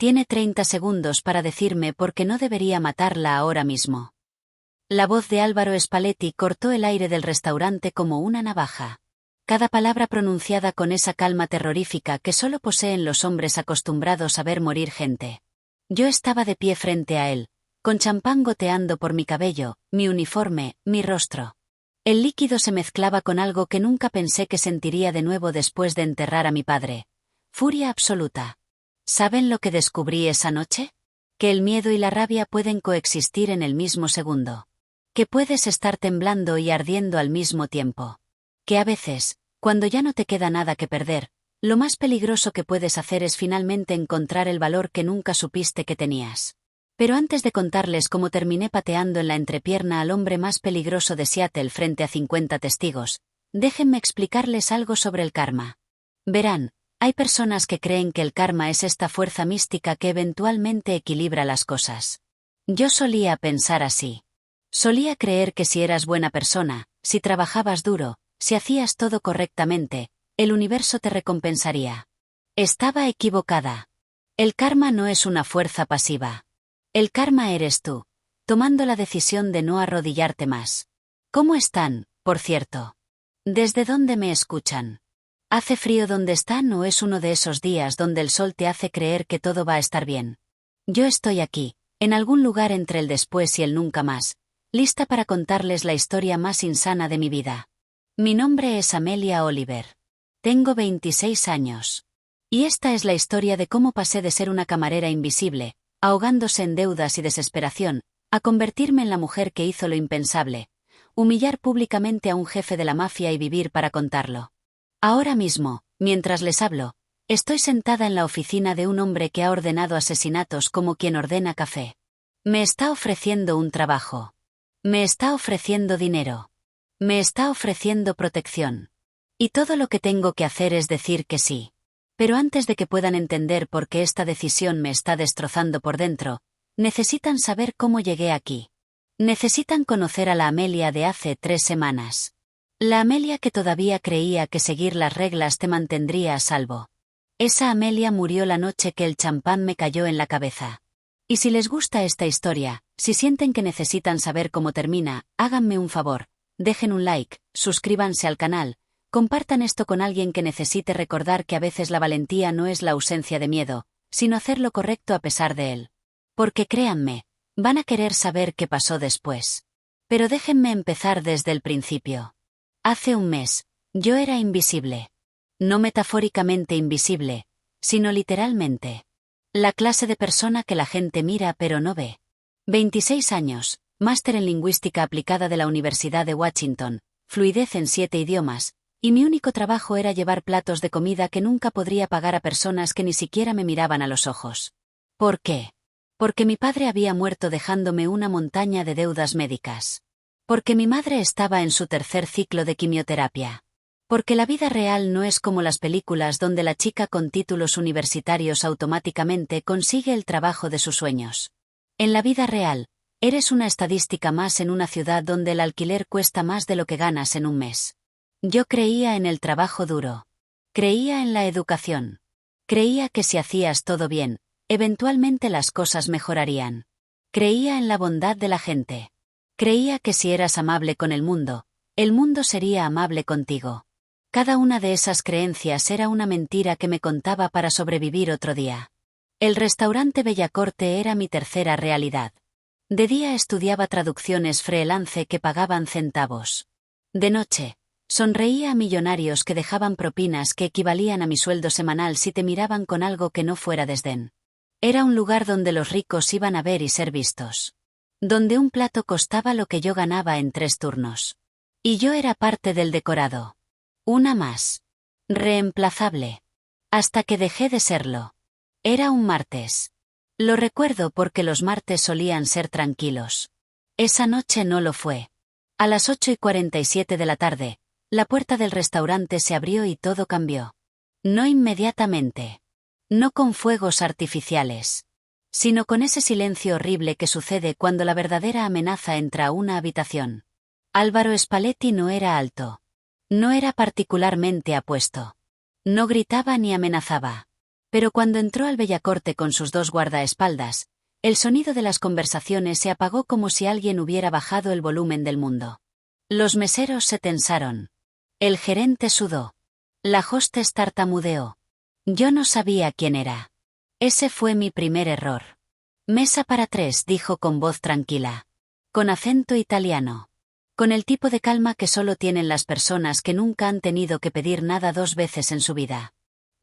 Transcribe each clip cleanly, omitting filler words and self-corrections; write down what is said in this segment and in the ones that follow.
Tiene 30 segundos para decirme por qué no debería matarla ahora mismo. La voz de Álvaro Spalletti cortó el aire del restaurante como una navaja. Cada palabra pronunciada con esa calma terrorífica que solo poseen los hombres acostumbrados a ver morir gente. Yo estaba de pie frente a él, con champán goteando por mi cabello, mi uniforme, mi rostro. El líquido se mezclaba con algo que nunca pensé que sentiría de nuevo después de enterrar a mi padre. Furia absoluta. ¿Saben lo que descubrí esa noche? Que el miedo y la rabia pueden coexistir en el mismo segundo. Que puedes estar temblando y ardiendo al mismo tiempo. Que a veces, cuando ya no te queda nada que perder, lo más peligroso que puedes hacer es finalmente encontrar el valor que nunca supiste que tenías. Pero antes de contarles cómo terminé pateando en la entrepierna al hombre más peligroso de Seattle frente a 50 testigos, déjenme explicarles algo sobre el karma. Verán, hay personas que creen que el karma es esta fuerza mística que eventualmente equilibra las cosas. Yo solía pensar así. Solía creer que si eras buena persona, si trabajabas duro, si hacías todo correctamente, el universo te recompensaría. Estaba equivocada. El karma no es una fuerza pasiva. El karma eres tú, tomando la decisión de no arrodillarte más. ¿Cómo están, por cierto? ¿Desde dónde me escuchan? ¿Hace frío donde están o es uno de esos días donde el sol te hace creer que todo va a estar bien? Yo estoy aquí, en algún lugar entre el después y el nunca más, lista para contarles la historia más insana de mi vida. Mi nombre es Amelia Oliver. Tengo 26 años. Y esta es la historia de cómo pasé de ser una camarera invisible, ahogándose en deudas y desesperación, a convertirme en la mujer que hizo lo impensable, humillar públicamente a un jefe de la mafia y vivir para contarlo. Ahora mismo, mientras les hablo, estoy sentada en la oficina de un hombre que ha ordenado asesinatos como quien ordena café. Me está ofreciendo un trabajo. Me está ofreciendo dinero. Me está ofreciendo protección. Y todo lo que tengo que hacer es decir que sí. Pero antes de que puedan entender por qué esta decisión me está destrozando por dentro, necesitan saber cómo llegué aquí. Necesitan conocer a la Amelia de hace 3 semanas. La Amelia que todavía creía que seguir las reglas te mantendría a salvo. Esa Amelia murió la noche que el champán me cayó en la cabeza. Y si les gusta esta historia, si sienten que necesitan saber cómo termina, háganme un favor, dejen un like, suscríbanse al canal, compartan esto con alguien que necesite recordar que a veces la valentía no es la ausencia de miedo, sino hacer lo correcto a pesar de él. Porque créanme, van a querer saber qué pasó después. Pero déjenme empezar desde el principio. Hace un mes, yo era invisible. No metafóricamente invisible, sino literalmente. La clase de persona que la gente mira pero no ve. 26 años, máster en lingüística aplicada de la Universidad de Washington, fluidez en 7 idiomas, y mi único trabajo era llevar platos de comida que nunca podría pagar a personas que ni siquiera me miraban a los ojos. ¿Por qué? Porque mi padre había muerto dejándome una montaña de deudas médicas. Porque mi madre estaba en su 3er ciclo de quimioterapia. Porque la vida real no es como las películas donde la chica con títulos universitarios automáticamente consigue el trabajo de sus sueños. En la vida real, eres una estadística más en una ciudad donde el alquiler cuesta más de lo que ganas en un mes. Yo creía en el trabajo duro. Creía en la educación. Creía que si hacías todo bien, eventualmente las cosas mejorarían. Creía en la bondad de la gente. Creía que si eras amable con el mundo sería amable contigo. Cada una de esas creencias era una mentira que me contaba para sobrevivir otro día. El restaurante Bellacorte era mi tercera realidad. De día estudiaba traducciones freelance que pagaban centavos. De noche, sonreía a millonarios que dejaban propinas que equivalían a mi sueldo semanal si te miraban con algo que no fuera desdén. Era un lugar donde los ricos iban a ver y ser vistos. Donde un plato costaba lo que yo ganaba en 3 turnos. Y yo era parte del decorado. Una más. Reemplazable. Hasta que dejé de serlo. Era un martes. Lo recuerdo porque los martes solían ser tranquilos. Esa noche no lo fue. A las 8:47 de la tarde, la puerta del restaurante se abrió y todo cambió. No inmediatamente. No con fuegos artificiales. Sino con ese silencio horrible que sucede cuando la verdadera amenaza entra a una habitación. Álvaro Spalletti no era alto. No era particularmente apuesto. No gritaba ni amenazaba. Pero cuando entró al Bellacorte con sus dos guardaespaldas, el sonido de las conversaciones se apagó como si alguien hubiera bajado el volumen del mundo. Los meseros se tensaron. El gerente sudó. La hostess tartamudeó. Yo no sabía quién era. Ese fue mi primer error. Mesa para tres, dijo con voz tranquila. Con acento italiano. Con el tipo de calma que solo tienen las personas que nunca han tenido que pedir nada dos veces en su vida.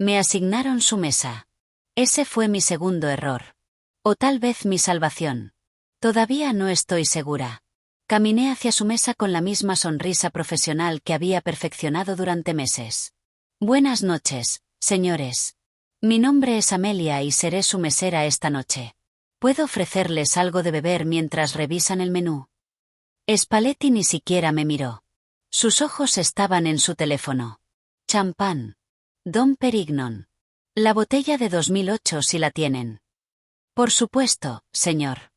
Me asignaron su mesa. Ese fue mi segundo error. O tal vez mi salvación. Todavía no estoy segura. Caminé hacia su mesa con la misma sonrisa profesional que había perfeccionado durante meses. Buenas noches, señores. Mi nombre es Amelia y seré su mesera esta noche. ¿Puedo ofrecerles algo de beber mientras revisan el menú? Spalletti ni siquiera me miró. Sus ojos estaban en su teléfono. Champán. Dom Perignon. La botella de 2008 si la tienen. Por supuesto, señor.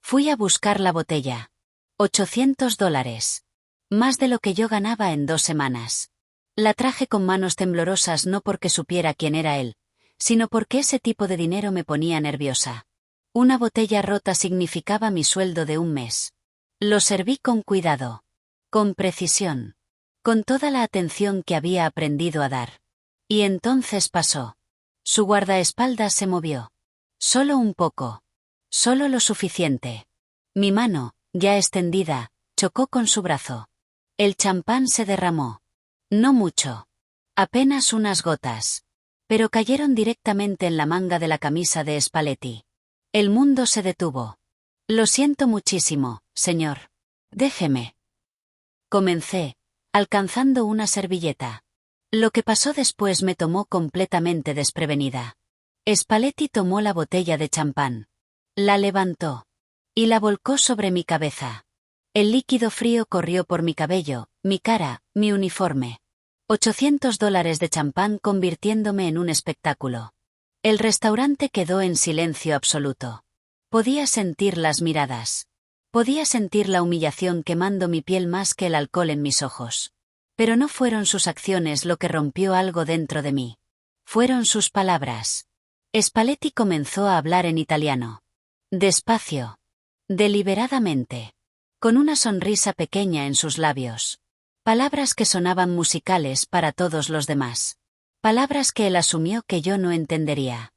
Fui a buscar la botella. $800. Más de lo que yo ganaba en 2 semanas. La traje con manos temblorosas no porque supiera quién era él, sino porque ese tipo de dinero me ponía nerviosa. Una botella rota significaba mi sueldo de un mes. Lo serví con cuidado. Con precisión. Con toda la atención que había aprendido a dar. Y entonces pasó. Su guardaespaldas se movió. Solo un poco. Solo lo suficiente. Mi mano, ya extendida, chocó con su brazo. El champán se derramó. No mucho. Apenas unas gotas. Pero cayeron directamente en la manga de la camisa de Spalletti. El mundo se detuvo. Lo siento muchísimo, señor. Déjeme. Comencé, alcanzando una servilleta. Lo que pasó después me tomó completamente desprevenida. Spalletti tomó la botella de champán. La levantó. Y la volcó sobre mi cabeza. El líquido frío corrió por mi cabello, mi cara, mi uniforme. $800 de champán convirtiéndome en un espectáculo. El restaurante quedó en silencio absoluto. Podía sentir las miradas. Podía sentir la humillación quemando mi piel más que el alcohol en mis ojos. Pero no fueron sus acciones lo que rompió algo dentro de mí. Fueron sus palabras. Spalletti comenzó a hablar en italiano. Despacio. Deliberadamente. Con una sonrisa pequeña en sus labios. Palabras que sonaban musicales para todos los demás. Palabras que él asumió que yo no entendería.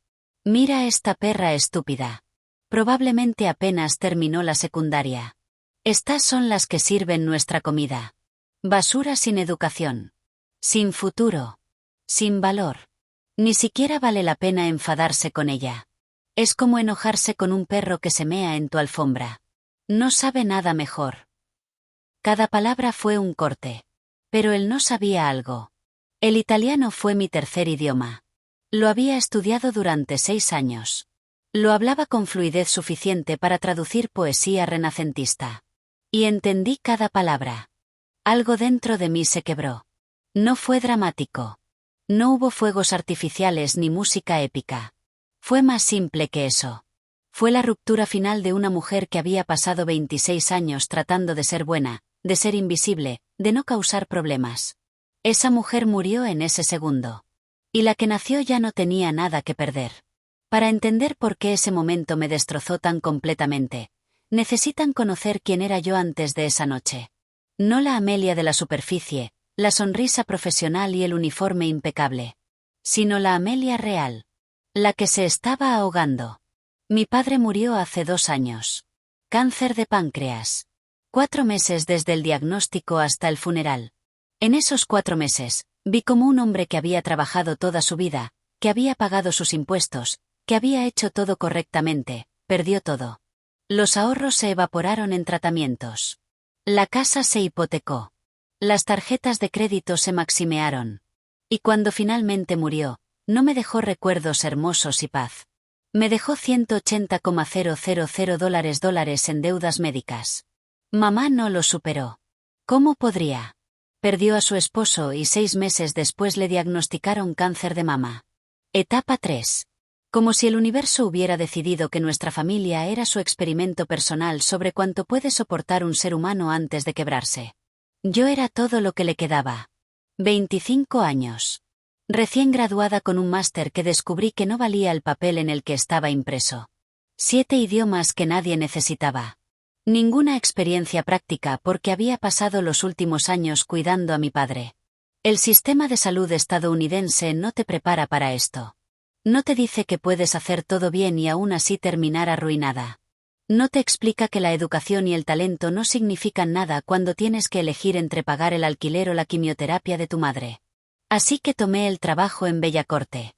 Mira esta perra estúpida. Probablemente apenas terminó la secundaria. Estas son las que sirven nuestra comida. Basura sin educación. Sin futuro. Sin valor. Ni siquiera vale la pena enfadarse con ella. Es como enojarse con un perro que se mea en tu alfombra. No sabe nada mejor. Cada palabra fue un corte. Pero él no sabía algo. El italiano fue mi tercer idioma. Lo había estudiado durante 6 años. Lo hablaba con fluidez suficiente para traducir poesía renacentista. Y entendí cada palabra. Algo dentro de mí se quebró. No fue dramático. No hubo fuegos artificiales ni música épica. Fue más simple que eso. Fue la ruptura final de una mujer que había pasado 26 años tratando de ser buena, de ser invisible, de no causar problemas. Esa mujer murió en ese segundo. Y la que nació ya no tenía nada que perder. Para entender por qué ese momento me destrozó tan completamente, necesitan conocer quién era yo antes de esa noche. No la Amelia de la superficie, la sonrisa profesional y el uniforme impecable. Sino la Amelia real. La que se estaba ahogando. Mi padre murió hace 2 años. Cáncer de páncreas. 4 meses desde el diagnóstico hasta el funeral. En esos 4 meses, vi como un hombre que había trabajado toda su vida, que había pagado sus impuestos, que había hecho todo correctamente, perdió todo. Los ahorros se evaporaron en tratamientos. La casa se hipotecó. Las tarjetas de crédito se maximearon. Y cuando finalmente murió, no me dejó recuerdos hermosos y paz. Me dejó $180,000 en deudas médicas. Mamá no lo superó. ¿Cómo podría? Perdió a su esposo y 6 meses después le diagnosticaron cáncer de mama. Etapa 3. Como si el universo hubiera decidido que nuestra familia era su experimento personal sobre cuánto puede soportar un ser humano antes de quebrarse. Yo era todo lo que le quedaba. 25 años. Recién graduada con un máster que descubrí que no valía el papel en el que estaba impreso. 7 idiomas que nadie necesitaba. Ninguna experiencia práctica porque había pasado los últimos años cuidando a mi padre. El sistema de salud estadounidense no te prepara para esto. No te dice que puedes hacer todo bien y aún así terminar arruinada. No te explica que la educación y el talento no significan nada cuando tienes que elegir entre pagar el alquiler o la quimioterapia de tu madre. Así que tomé el trabajo en Bellacorte.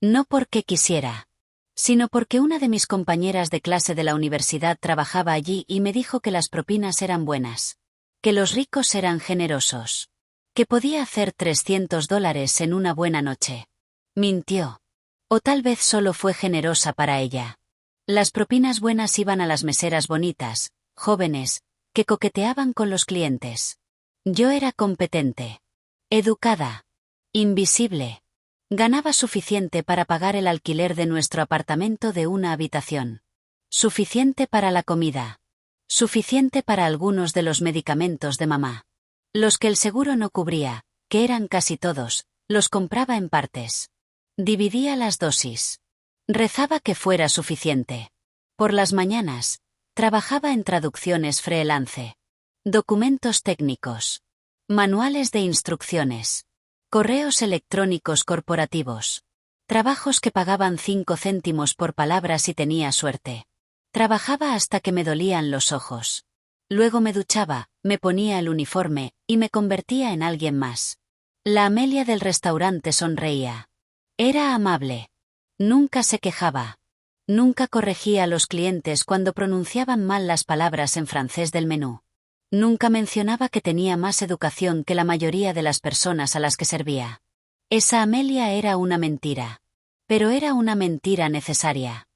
No porque quisiera, sino porque una de mis compañeras de clase de la universidad trabajaba allí y me dijo que las propinas eran buenas, que los ricos eran generosos, que podía hacer $300 en una buena noche. Mintió. O tal vez solo fue generosa para ella. Las propinas buenas iban a las meseras bonitas, jóvenes, que coqueteaban con los clientes. Yo era competente, educada, invisible. Ganaba suficiente para pagar el alquiler de nuestro apartamento de una habitación. Suficiente para la comida. Suficiente para algunos de los medicamentos de mamá. Los que el seguro no cubría, que eran casi todos, los compraba en partes. Dividía las dosis. Rezaba que fuera suficiente. Por las mañanas, trabajaba en traducciones freelance. Documentos técnicos. Manuales de instrucciones. Correos electrónicos corporativos. Trabajos que pagaban 5 céntimos por palabra si tenía suerte. Trabajaba hasta que me dolían los ojos. Luego me duchaba, me ponía el uniforme, y me convertía en alguien más. La Amelia del restaurante sonreía. Era amable. Nunca se quejaba. Nunca corregía a los clientes cuando pronunciaban mal las palabras en francés del menú. Nunca mencionaba que tenía más educación que la mayoría de las personas a las que servía. Esa Amelia era una mentira. Pero era una mentira necesaria.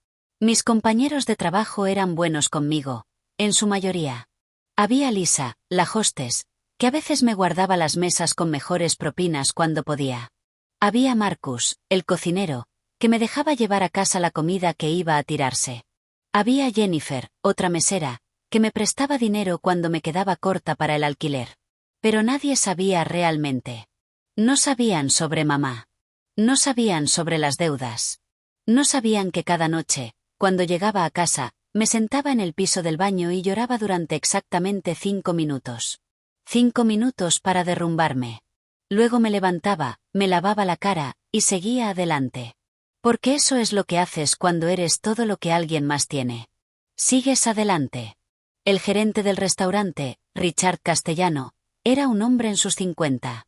Mis compañeros de trabajo eran buenos conmigo, en su mayoría. Había Lisa, la hostess, que a veces me guardaba las mesas con mejores propinas cuando podía. Había Marcus, el cocinero, que me dejaba llevar a casa la comida que iba a tirarse. Había Jennifer, otra mesera, que me prestaba dinero cuando me quedaba corta para el alquiler. Pero nadie sabía realmente. No sabían sobre mamá. No sabían sobre las deudas. No sabían que cada noche, cuando llegaba a casa, me sentaba en el piso del baño y lloraba durante exactamente 5 minutos. 5 minutos para derrumbarme. Luego me levantaba, me lavaba la cara, y seguía adelante. Porque eso es lo que haces cuando eres todo lo que alguien más tiene. Sigues adelante. El gerente del restaurante, Richard Castellano, era un hombre en sus 50.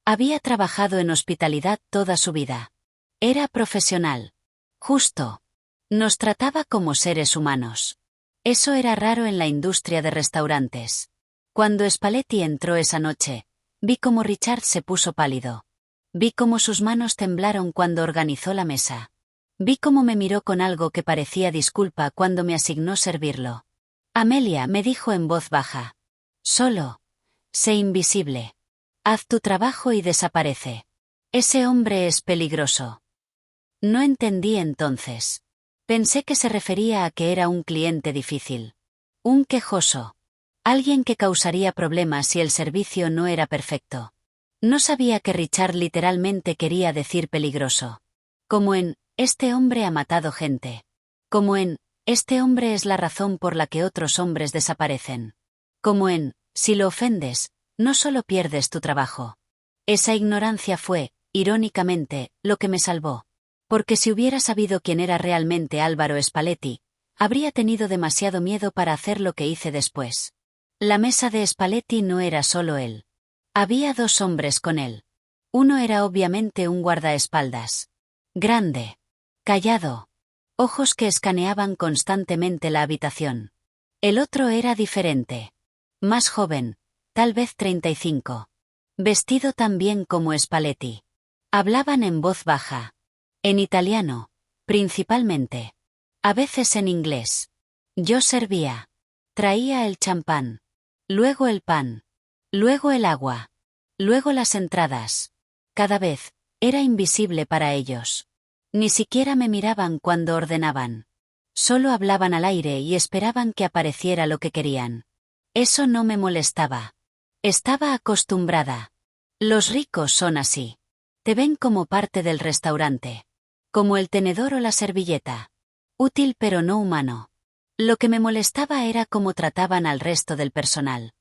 Había trabajado en hospitalidad toda su vida. Era profesional. Justo. Nos trataba como seres humanos. Eso era raro en la industria de restaurantes. Cuando Spalletti entró esa noche, vi cómo Richard se puso pálido. Vi cómo sus manos temblaron cuando organizó la mesa. Vi cómo me miró con algo que parecía disculpa cuando me asignó servirlo. Amelia, me dijo en voz baja. Solo. Sé invisible. Haz tu trabajo y desaparece. Ese hombre es peligroso. No entendí entonces. Pensé que se refería a que era un cliente difícil. Un quejoso. Alguien que causaría problemas si el servicio no era perfecto. No sabía que Richard literalmente quería decir peligroso. Como en, este hombre ha matado gente. Como en, este hombre es la razón por la que otros hombres desaparecen. Como en, si lo ofendes, no solo pierdes tu trabajo. Esa ignorancia fue, irónicamente, lo que me salvó. Porque si hubiera sabido quién era realmente Álvaro Spalletti, habría tenido demasiado miedo para hacer lo que hice después. La mesa de Spalletti no era solo él. Había 2 hombres con él. Uno era obviamente un guardaespaldas. Grande. Callado. Ojos que escaneaban constantemente la habitación. El otro era diferente. Más joven, tal vez 35. Vestido tan bien como Spalletti. Hablaban en voz baja. En italiano, principalmente. A veces en inglés. Yo servía. Traía el champán. Luego el pan. Luego el agua. Luego las entradas. Cada vez, era invisible para ellos. Ni siquiera me miraban cuando ordenaban. Solo hablaban al aire y esperaban que apareciera lo que querían. Eso no me molestaba. Estaba acostumbrada. Los ricos son así. Te ven como parte del restaurante. Como el tenedor o la servilleta. Útil pero no humano. Lo que me molestaba era cómo trataban al resto del personal.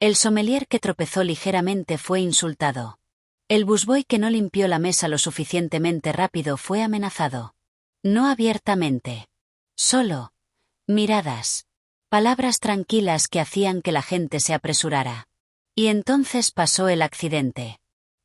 El sommelier que tropezó ligeramente fue insultado. El busboy que no limpió la mesa lo suficientemente rápido fue amenazado. No abiertamente. Solo. Miradas. Palabras tranquilas que hacían que la gente se apresurara. Y entonces pasó el accidente.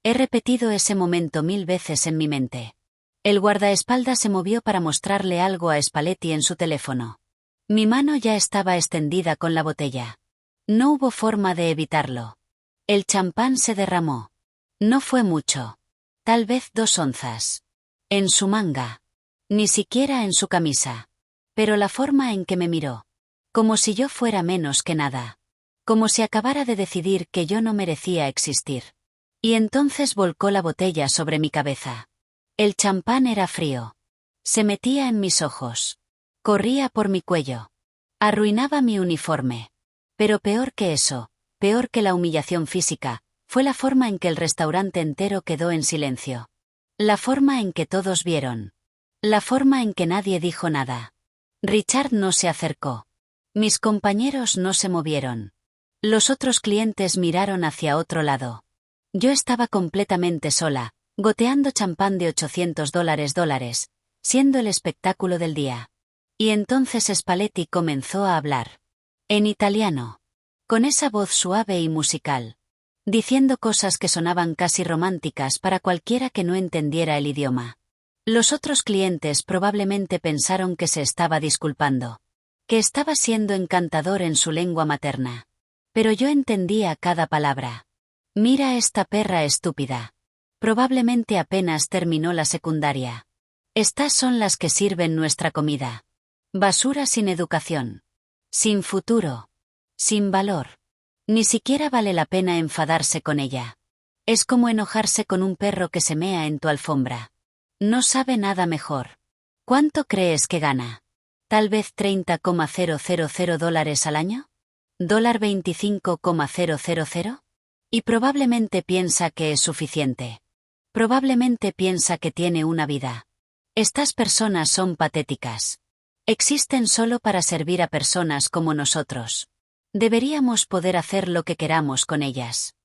He repetido ese momento 1000 veces en mi mente. El guardaespaldas se movió para mostrarle algo a Spalletti en su teléfono. Mi mano ya estaba extendida con la botella. No hubo forma de evitarlo. El champán se derramó. No fue mucho. Tal vez 2 onzas. En su manga. Ni siquiera en su camisa. Pero la forma en que me miró. Como si yo fuera menos que nada. Como si acabara de decidir que yo no merecía existir. Y entonces volcó la botella sobre mi cabeza. El champán era frío. Se metía en mis ojos. Corría por mi cuello. Arruinaba mi uniforme. Pero peor que eso, peor que la humillación física, fue la forma en que el restaurante entero quedó en silencio. La forma en que todos vieron. La forma en que nadie dijo nada. Richard no se acercó. Mis compañeros no se movieron. Los otros clientes miraron hacia otro lado. Yo estaba completamente sola, goteando champán de $800, siendo el espectáculo del día. Y entonces Spalletti comenzó a hablar. En italiano. Con esa voz suave y musical. Diciendo cosas que sonaban casi románticas para cualquiera que no entendiera el idioma. Los otros clientes probablemente pensaron que se estaba disculpando. Que estaba siendo encantador en su lengua materna. Pero yo entendía cada palabra. Mira esta perra estúpida. Probablemente apenas terminó la secundaria. Estas son las que sirven nuestra comida. Basura sin educación. Sin futuro. Sin valor. Ni siquiera vale la pena enfadarse con ella. Es como enojarse con un perro que se mea en tu alfombra. No sabe nada mejor. ¿Cuánto crees que gana? ¿Tal vez $30,000 al año? ¿$25,000? Y probablemente piensa que es suficiente. Probablemente piensa que tiene una vida. Estas personas son patéticas. Existen solo para servir a personas como nosotros. Deberíamos poder hacer lo que queramos con ellas.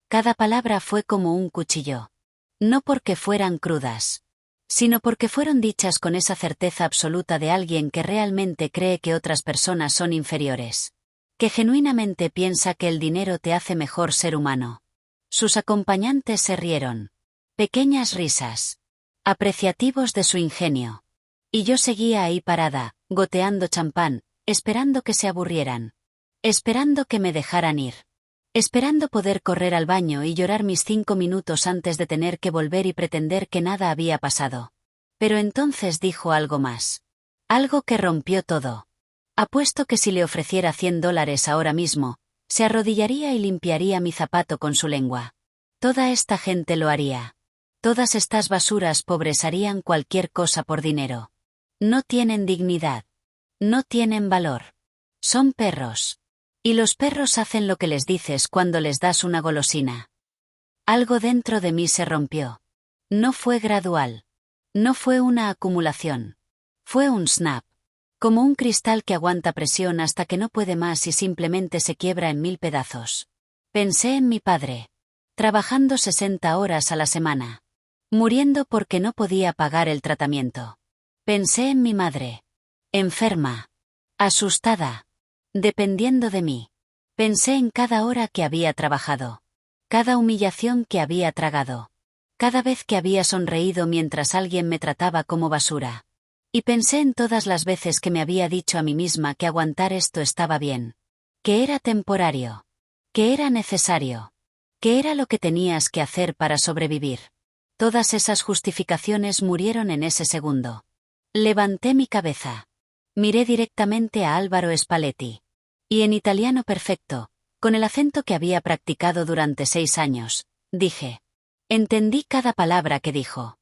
Cada palabra fue como un cuchillo. No porque fueran crudas, sino porque fueron dichas con esa certeza absoluta de alguien que realmente cree que otras personas son inferiores. Que genuinamente piensa que el dinero te hace mejor ser humano. Sus acompañantes se rieron. Pequeñas risas. Apreciativos de su ingenio. Y yo seguía ahí parada, goteando champán, esperando que se aburrieran. Esperando que me dejaran ir. Esperando poder correr al baño y llorar mis 5 minutos antes de tener que volver y pretender que nada había pasado. Pero entonces dijo algo más. Algo que rompió todo. Apuesto que si le ofreciera $100 ahora mismo, se arrodillaría y limpiaría mi zapato con su lengua. Toda esta gente lo haría. Todas estas basuras pobres harían cualquier cosa por dinero. No tienen dignidad. No tienen valor. Son perros. Y los perros hacen lo que les dices cuando les das una golosina. Algo dentro de mí se rompió. No fue gradual. No fue una acumulación. Fue un snap. Como un cristal que aguanta presión hasta que no puede más y simplemente se quiebra en 1000 pedazos. Pensé en mi padre. Trabajando 60 horas a la semana. Muriendo porque no podía pagar el tratamiento. Pensé en mi madre. Enferma. Asustada. Dependiendo de mí. Pensé en cada hora que había trabajado. Cada humillación que había tragado. Cada vez que había sonreído mientras alguien me trataba como basura. Y pensé en todas las veces que me había dicho a mí misma que aguantar esto estaba bien. Que era temporario. Que era necesario. Que era lo que tenías que hacer para sobrevivir. Todas esas justificaciones murieron en ese segundo. Levanté mi cabeza. Miré directamente a Álvaro Spalletti. Y en italiano perfecto, con el acento que había practicado durante 6 años, dije. Entendí cada palabra que dijo.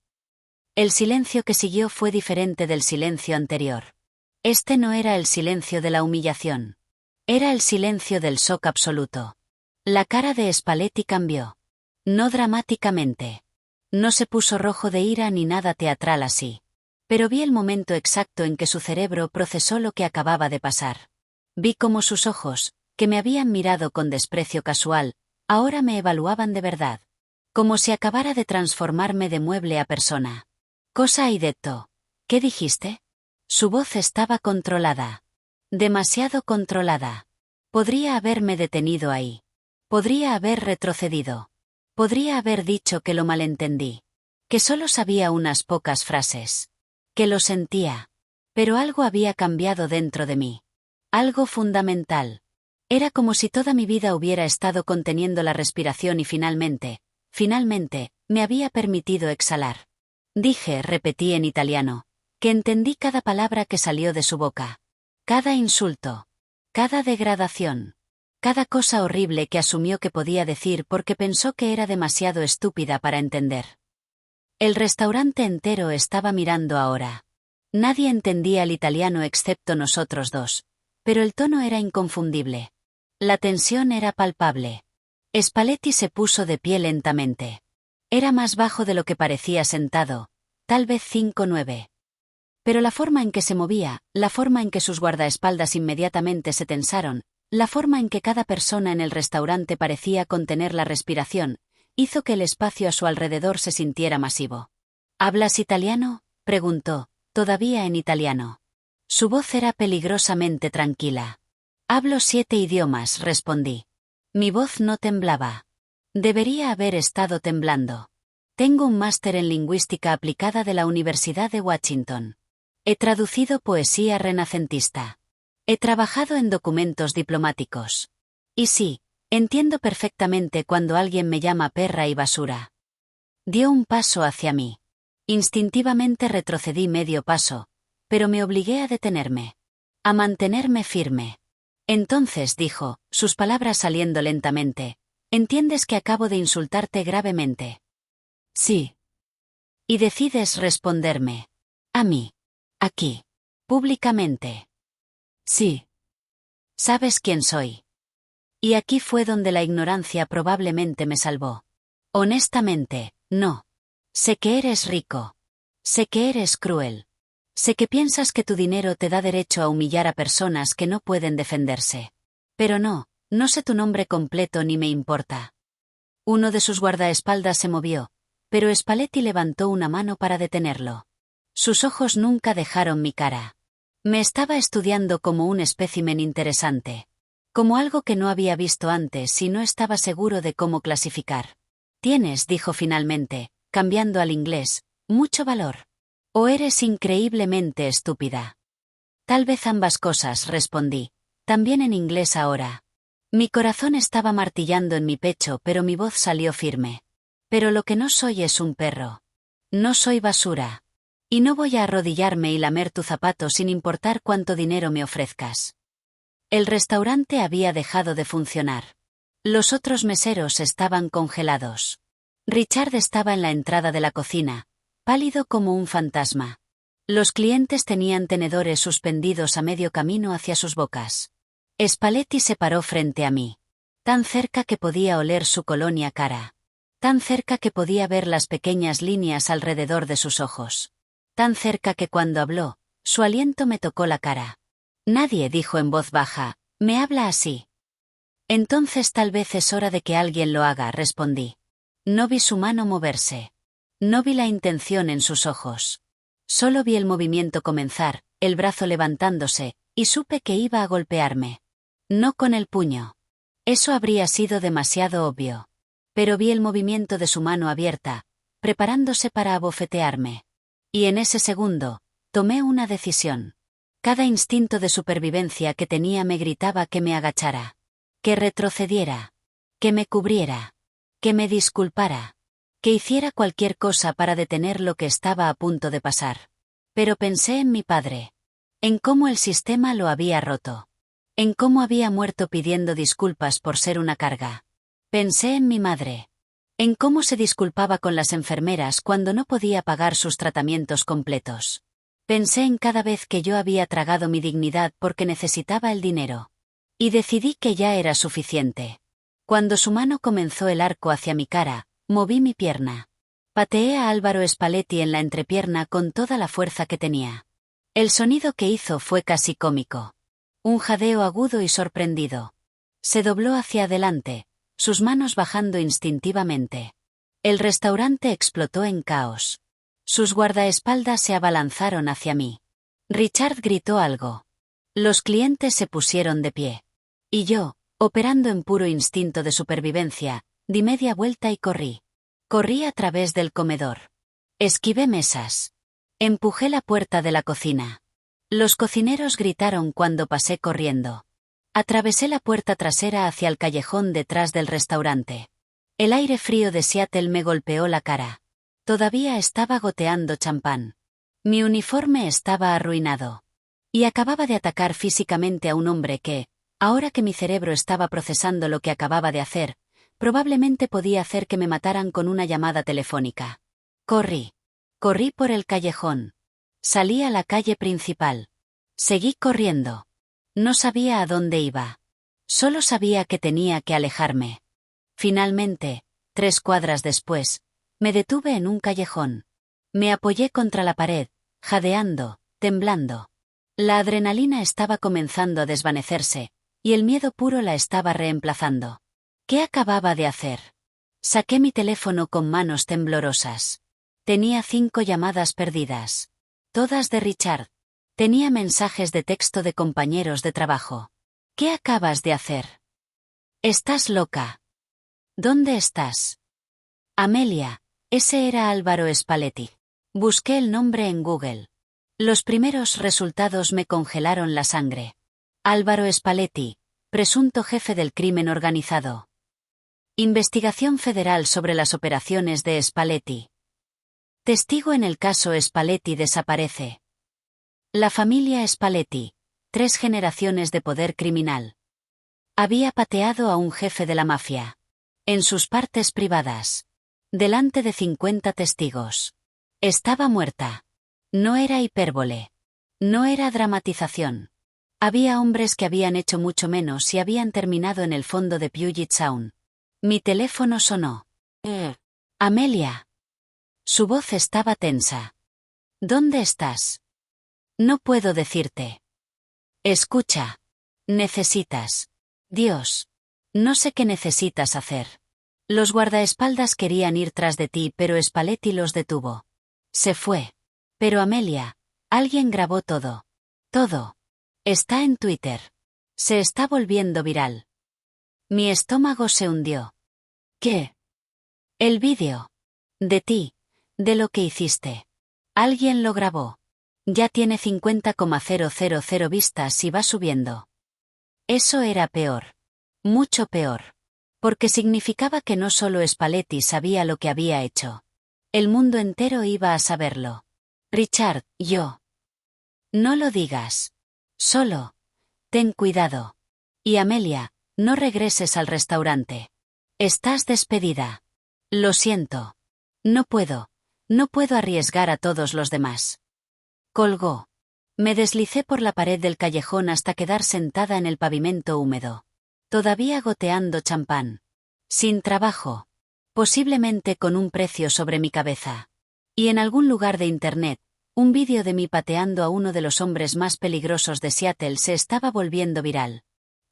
El silencio que siguió fue diferente del silencio anterior. Este no era el silencio de la humillación. Era el silencio del shock absoluto. La cara de Spalletti cambió. No dramáticamente. No se puso rojo de ira ni nada teatral así. Pero vi el momento exacto en que su cerebro procesó lo que acababa de pasar. Vi cómo sus ojos, que me habían mirado con desprecio casual, ahora me evaluaban de verdad. Como si acabara de transformarme de mueble a persona. Cosa hay detto. ¿Qué dijiste? Su voz estaba controlada. Demasiado controlada. Podría haberme detenido ahí. Podría haber retrocedido. Podría haber dicho que lo malentendí. Que solo sabía unas pocas frases. Que lo sentía. Pero algo había cambiado dentro de mí. Algo fundamental. Era como si toda mi vida hubiera estado conteniendo la respiración y finalmente, me había permitido exhalar. Repetí en italiano, que entendí cada palabra que salió de su boca. Cada insulto. Cada degradación. Cada cosa horrible que asumió que podía decir porque pensó que era demasiado estúpida para entender. El restaurante entero estaba mirando ahora. Nadie entendía el italiano excepto nosotros dos, pero el tono era inconfundible. La tensión era palpable. Spalletti se puso de pie lentamente. Era más bajo de lo que parecía sentado, tal vez 5'9". Pero la forma en que se movía, la forma en que sus guardaespaldas inmediatamente se tensaron, la forma en que cada persona en el restaurante parecía contener la respiración, hizo que el espacio a su alrededor se sintiera masivo. ¿Hablas italiano?, preguntó, todavía en italiano. Su voz era peligrosamente tranquila. Hablo 7 idiomas, respondí. Mi voz no temblaba. Debería haber estado temblando. Tengo un máster en lingüística aplicada de la Universidad de Washington. He traducido poesía renacentista. He trabajado en documentos diplomáticos. Y sí, entiendo perfectamente cuando alguien me llama perra y basura. Dio un paso hacia mí. Instintivamente retrocedí medio paso, pero me obligué a detenerme. A mantenerme firme. Entonces dijo, sus palabras saliendo lentamente, ¿entiendes que acabo de insultarte gravemente? Sí. Y decides responderme. A mí. Aquí. Públicamente. Sí. ¿Sabes quién soy? Y aquí fue donde la ignorancia probablemente me salvó. Honestamente, no. Sé que eres rico. Sé que eres cruel. Sé que piensas que tu dinero te da derecho a humillar a personas que no pueden defenderse. Pero no sé tu nombre completo ni me importa. Uno de sus guardaespaldas se movió, pero Spalletti levantó una mano para detenerlo. Sus ojos nunca dejaron mi cara. Me estaba estudiando como un espécimen interesante. Como algo que no había visto antes y no estaba seguro de cómo clasificar. Tienes, dijo finalmente, cambiando al inglés, mucho valor. ¿O eres increíblemente estúpida? Tal vez ambas cosas, respondí. También en inglés ahora. Mi corazón estaba martillando en mi pecho, pero mi voz salió firme. Pero lo que no soy es un perro. No soy basura. Y no voy a arrodillarme y lamer tu zapato sin importar cuánto dinero me ofrezcas. El restaurante había dejado de funcionar. Los otros meseros estaban congelados. Richard estaba en la entrada de la cocina, pálido como un fantasma. Los clientes tenían tenedores suspendidos a medio camino hacia sus bocas. Spalletti se paró frente a mí. Tan cerca que podía oler su colonia cara. Tan cerca que podía ver las pequeñas líneas alrededor de sus ojos. Tan cerca que cuando habló, su aliento me tocó la cara. Nadie, dijo en voz baja, me habla así. Entonces tal vez es hora de que alguien lo haga, respondí. No vi su mano moverse. No vi la intención en sus ojos. Solo vi el movimiento comenzar, el brazo levantándose, y supe que iba a golpearme. No con el puño. Eso habría sido demasiado obvio. Pero vi el movimiento de su mano abierta, preparándose para abofetearme. Y en ese segundo, tomé una decisión. Cada instinto de supervivencia que tenía me gritaba que me agachara. Que retrocediera. Que me cubriera. Que me disculpara. Que hiciera cualquier cosa para detener lo que estaba a punto de pasar. Pero pensé en mi padre. En cómo el sistema lo había roto. En cómo había muerto pidiendo disculpas por ser una carga. Pensé en mi madre. En cómo se disculpaba con las enfermeras cuando no podía pagar sus tratamientos completos. Pensé en cada vez que yo había tragado mi dignidad porque necesitaba el dinero. Y decidí que ya era suficiente. Cuando su mano comenzó el arco hacia mi cara, moví mi pierna. Pateé a Álvaro Spalletti en la entrepierna con toda la fuerza que tenía. El sonido que hizo fue casi cómico. Un jadeo agudo y sorprendido. Se dobló hacia adelante, sus manos bajando instintivamente. El restaurante explotó en caos. Sus guardaespaldas se abalanzaron hacia mí. Richard gritó algo. Los clientes se pusieron de pie. Y yo, operando en puro instinto de supervivencia, di media vuelta y corrí. Corrí a través del comedor. Esquivé mesas. Empujé la puerta de la cocina. Los cocineros gritaron cuando pasé corriendo. Atravesé la puerta trasera hacia el callejón detrás del restaurante. El aire frío de Seattle me golpeó la cara. Todavía estaba goteando champán. Mi uniforme estaba arruinado. Y acababa de atacar físicamente a un hombre que, ahora que mi cerebro estaba procesando lo que acababa de hacer, probablemente podía hacer que me mataran con una llamada telefónica. Corrí. Corrí por el callejón. Salí a la calle principal. Seguí corriendo. No sabía a dónde iba. Solo sabía que tenía que alejarme. Finalmente, 3 cuadras después, me detuve en un callejón. Me apoyé contra la pared, jadeando, temblando. La adrenalina estaba comenzando a desvanecerse, y el miedo puro la estaba reemplazando. ¿Qué acababa de hacer? Saqué mi teléfono con manos temblorosas. Tenía 5 llamadas perdidas. Todas de Richard. Tenía mensajes de texto de compañeros de trabajo. ¿Qué acabas de hacer? Estás loca. ¿Dónde estás? Amelia, ese era Álvaro Spalletti. Busqué el nombre en Google. Los primeros resultados me congelaron la sangre. Álvaro Spalletti, presunto jefe del crimen organizado. Investigación federal sobre las operaciones de Spalletti. Testigo en el caso Spalletti desaparece. La familia Spalletti, 3 generaciones de poder criminal. Había pateado a un jefe de la mafia. En sus partes privadas. Delante de 50 testigos. Estaba muerta. No era hipérbole. No era dramatización. Había hombres que habían hecho mucho menos y habían terminado en el fondo de Puget Sound. Mi teléfono sonó. Amelia. Su voz estaba tensa. ¿Dónde estás? No puedo decirte. Escucha. Necesitas. Dios. No sé qué necesitas hacer. Los guardaespaldas querían ir tras de ti, pero Spalletti los detuvo. Se fue. Pero Amelia, alguien grabó todo. Todo. Está en Twitter. Se está volviendo viral. Mi estómago se hundió. ¿Qué? El vídeo. De ti. De lo que hiciste. Alguien lo grabó. Ya tiene 50,000 vistas y va subiendo. Eso era peor. Mucho peor. Porque significaba que no solo Spalletti sabía lo que había hecho. El mundo entero iba a saberlo. Richard, yo. No lo digas. Solo. Ten cuidado. Y Amelia, no regreses al restaurante. Estás despedida. Lo siento. No puedo arriesgar a todos los demás. Colgó. Me deslicé por la pared del callejón hasta quedar sentada en el pavimento húmedo. Todavía goteando champán. Sin trabajo. Posiblemente con un precio sobre mi cabeza. Y en algún lugar de internet, un vídeo de mí pateando a uno de los hombres más peligrosos de Seattle se estaba volviendo viral.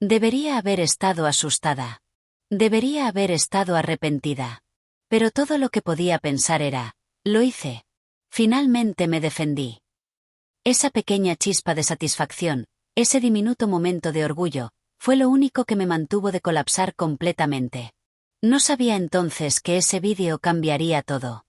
Debería haber estado asustada. Debería haber estado arrepentida. Pero todo lo que podía pensar era, lo hice. Finalmente me defendí. Esa pequeña chispa de satisfacción, ese diminuto momento de orgullo, fue lo único que me mantuvo de colapsar completamente. No sabía entonces que ese vídeo cambiaría todo.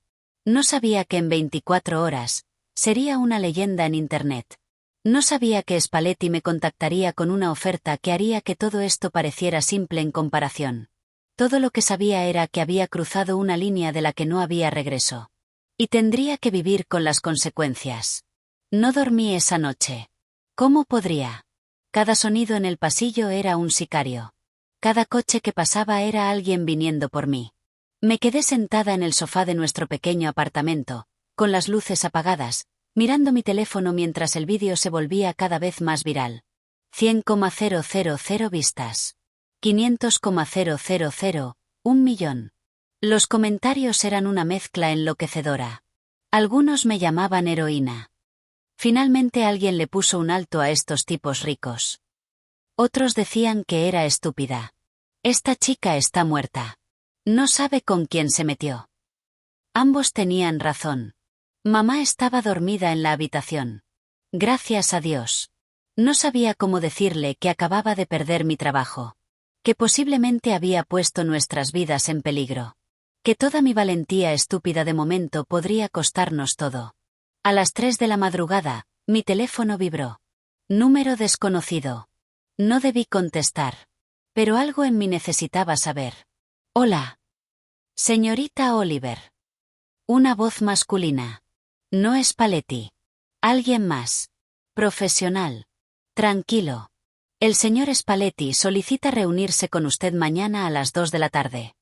No sabía que en 24 horas, sería una leyenda en Internet. No sabía que Spalletti me contactaría con una oferta que haría que todo esto pareciera simple en comparación. Todo lo que sabía era que había cruzado una línea de la que no había regreso. Y tendría que vivir con las consecuencias. No dormí esa noche. ¿Cómo podría? Cada sonido en el pasillo era un sicario. Cada coche que pasaba era alguien viniendo por mí. Me quedé sentada en el sofá de nuestro pequeño apartamento, con las luces apagadas, mirando mi teléfono mientras el vídeo se volvía cada vez más viral. 100,000 vistas. 500,000, 1 millón. Los comentarios eran una mezcla enloquecedora. Algunos me llamaban heroína. Finalmente alguien le puso un alto a estos tipos ricos. Otros decían que era estúpida. Esta chica está muerta. No sabe con quién se metió. Ambos tenían razón. Mamá estaba dormida en la habitación. Gracias a Dios. No sabía cómo decirle que acababa de perder mi trabajo. Que posiblemente había puesto nuestras vidas en peligro. Que toda mi valentía estúpida de momento podría costarnos todo. A las 3 de la madrugada, mi teléfono vibró. Número desconocido. No debí contestar. Pero algo en mí necesitaba saber. Hola. Señorita Oliver. Una voz masculina. No Spalletti. Alguien más. Profesional. Tranquilo. El señor Spalletti solicita reunirse con usted mañana a las 2 de la tarde.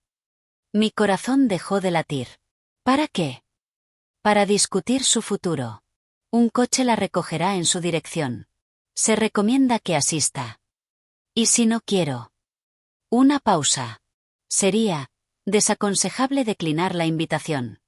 Mi corazón dejó de latir. ¿Para qué? Para discutir su futuro. Un coche la recogerá en su dirección. Se recomienda que asista. ¿Y si no quiero? Una pausa. Sería desaconsejable declinar la invitación.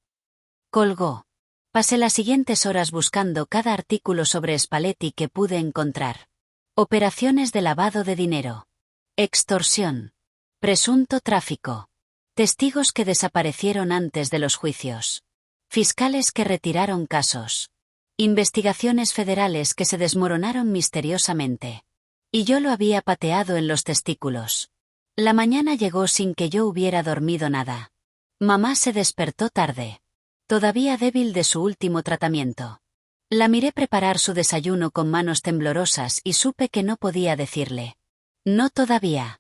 Colgó. Pasé las siguientes horas buscando cada artículo sobre Spalletti que pude encontrar. Operaciones de lavado de dinero. Extorsión. Presunto tráfico. Testigos que desaparecieron antes de los juicios. Fiscales que retiraron casos. Investigaciones federales que se desmoronaron misteriosamente. Y yo lo había pateado en los testículos. La mañana llegó sin que yo hubiera dormido nada. Mamá se despertó tarde. Todavía débil de su último tratamiento. La miré preparar su desayuno con manos temblorosas y supe que no podía decirle. No todavía.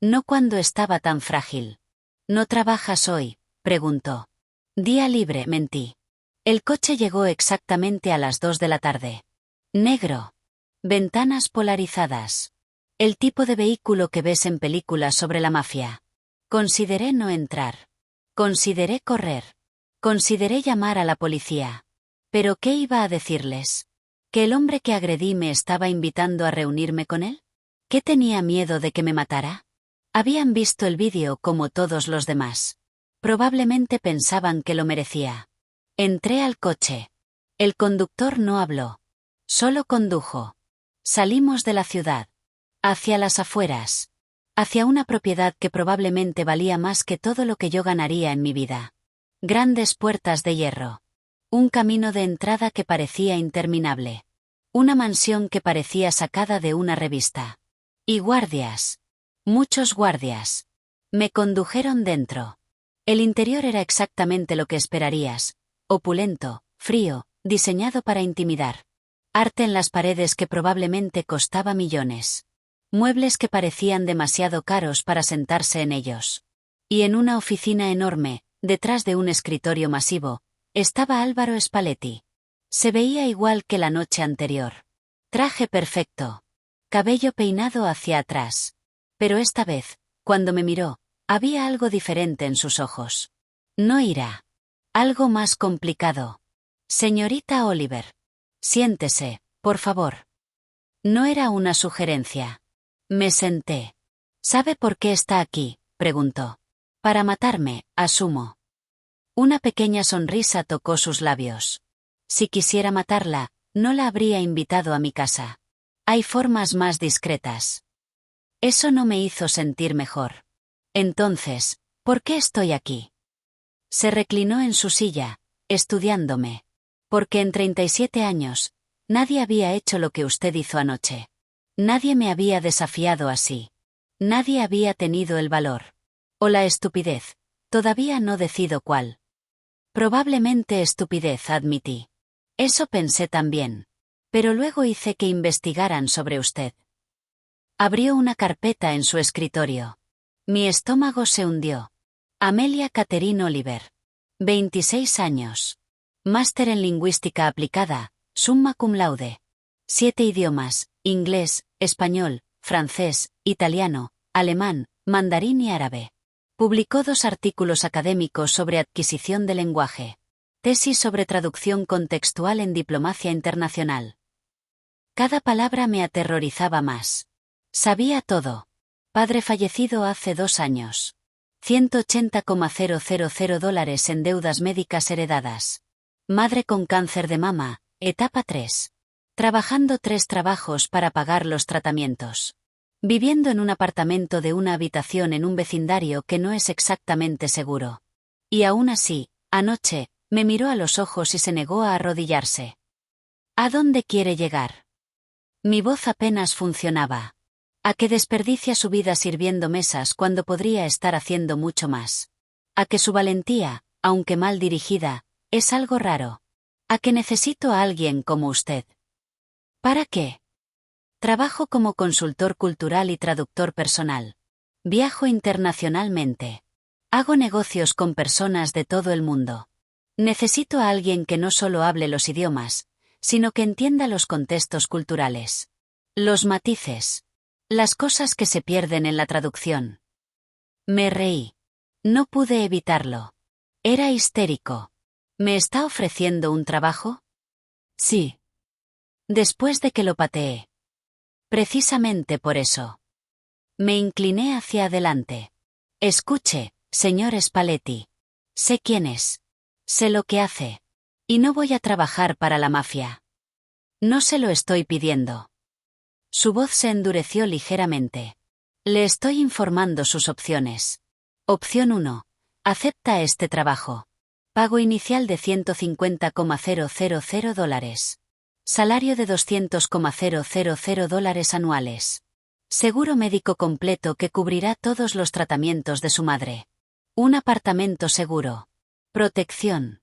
No cuando estaba tan frágil. ¿No trabajas hoy?, preguntó. Día libre, mentí. El coche llegó exactamente a las 2 de la tarde. Negro. Ventanas polarizadas. El tipo de vehículo que ves en películas sobre la mafia. Consideré no entrar. Consideré correr. Consideré llamar a la policía. ¿Pero qué iba a decirles? ¿Que el hombre que agredí me estaba invitando a reunirme con él? ¿Qué tenía miedo de que me matara? Habían visto el vídeo como todos los demás. Probablemente pensaban que lo merecía. Entré al coche. El conductor no habló. Solo condujo. Salimos de la ciudad. Hacia las afueras. Hacia una propiedad que probablemente valía más que todo lo que yo ganaría en mi vida. Grandes puertas de hierro. Un camino de entrada que parecía interminable. Una mansión que parecía sacada de una revista. Y guardias. Muchos guardias. Me condujeron dentro. El interior era exactamente lo que esperarías. Opulento, frío, diseñado para intimidar. Arte en las paredes que probablemente costaba millones. Muebles que parecían demasiado caros para sentarse en ellos. Y en una oficina enorme, detrás de un escritorio masivo, estaba Álvaro Spalletti. Se veía igual que la noche anterior. Traje perfecto. Cabello peinado hacia atrás. Pero esta vez, cuando me miró, había algo diferente en sus ojos. No ira. Algo más complicado. Señorita Oliver. Siéntese, por favor. No era una sugerencia. Me senté. ¿Sabe por qué está aquí?, preguntó. Para matarme, asumo. Una pequeña sonrisa tocó sus labios. Si quisiera matarla, no la habría invitado a mi casa. Hay formas más discretas. Eso no me hizo sentir mejor. Entonces, ¿por qué estoy aquí? Se reclinó en su silla, estudiándome. Porque en 37 años, nadie había hecho lo que usted hizo anoche. Nadie me había desafiado así. Nadie había tenido el valor. O la estupidez. Todavía no decido cuál. Probablemente estupidez, admití. Eso pensé también. Pero luego hice que investigaran sobre usted. Abrió una carpeta en su escritorio. Mi estómago se hundió. Amelia Catherine Oliver. 26 años. Máster en lingüística aplicada, summa cum laude. 7 idiomas, inglés, español, francés, italiano, alemán, mandarín y árabe. Publicó 2 artículos académicos sobre adquisición de lenguaje. Tesis sobre traducción contextual en diplomacia internacional. Cada palabra me aterrorizaba más. Sabía todo. Padre fallecido hace 2 años. $180,000 en deudas médicas heredadas. Madre con cáncer de mama, etapa 3. Trabajando 3 trabajos para pagar los tratamientos. Viviendo en un apartamento de una habitación en un vecindario que no es exactamente seguro. Y aún así, anoche, me miró a los ojos y se negó a arrodillarse. ¿A dónde quiere llegar? Mi voz apenas funcionaba. ¿A que desperdicia su vida sirviendo mesas cuando podría estar haciendo mucho más? ¿A que su valentía, aunque mal dirigida, es algo raro? ¿A que necesito a alguien como usted? ¿Para qué? Trabajo como consultor cultural y traductor personal. Viajo internacionalmente. Hago negocios con personas de todo el mundo. Necesito a alguien que no solo hable los idiomas, sino que entienda los contextos culturales. Los matices. Las cosas que se pierden en la traducción. Me reí. No pude evitarlo. Era histérico. ¿Me está ofreciendo un trabajo? Sí. Después de que lo pateé. Precisamente por eso. Me incliné hacia adelante. Escuche, señor Spalletti. Sé quién es. Sé lo que hace. Y no voy a trabajar para la mafia. No se lo estoy pidiendo. Su voz se endureció ligeramente. Le estoy informando sus opciones. Opción 1. Acepta este trabajo. Pago inicial de $150,000. Salario de $200,000 anuales. Seguro médico completo que cubrirá todos los tratamientos de su madre. Un apartamento seguro. Protección.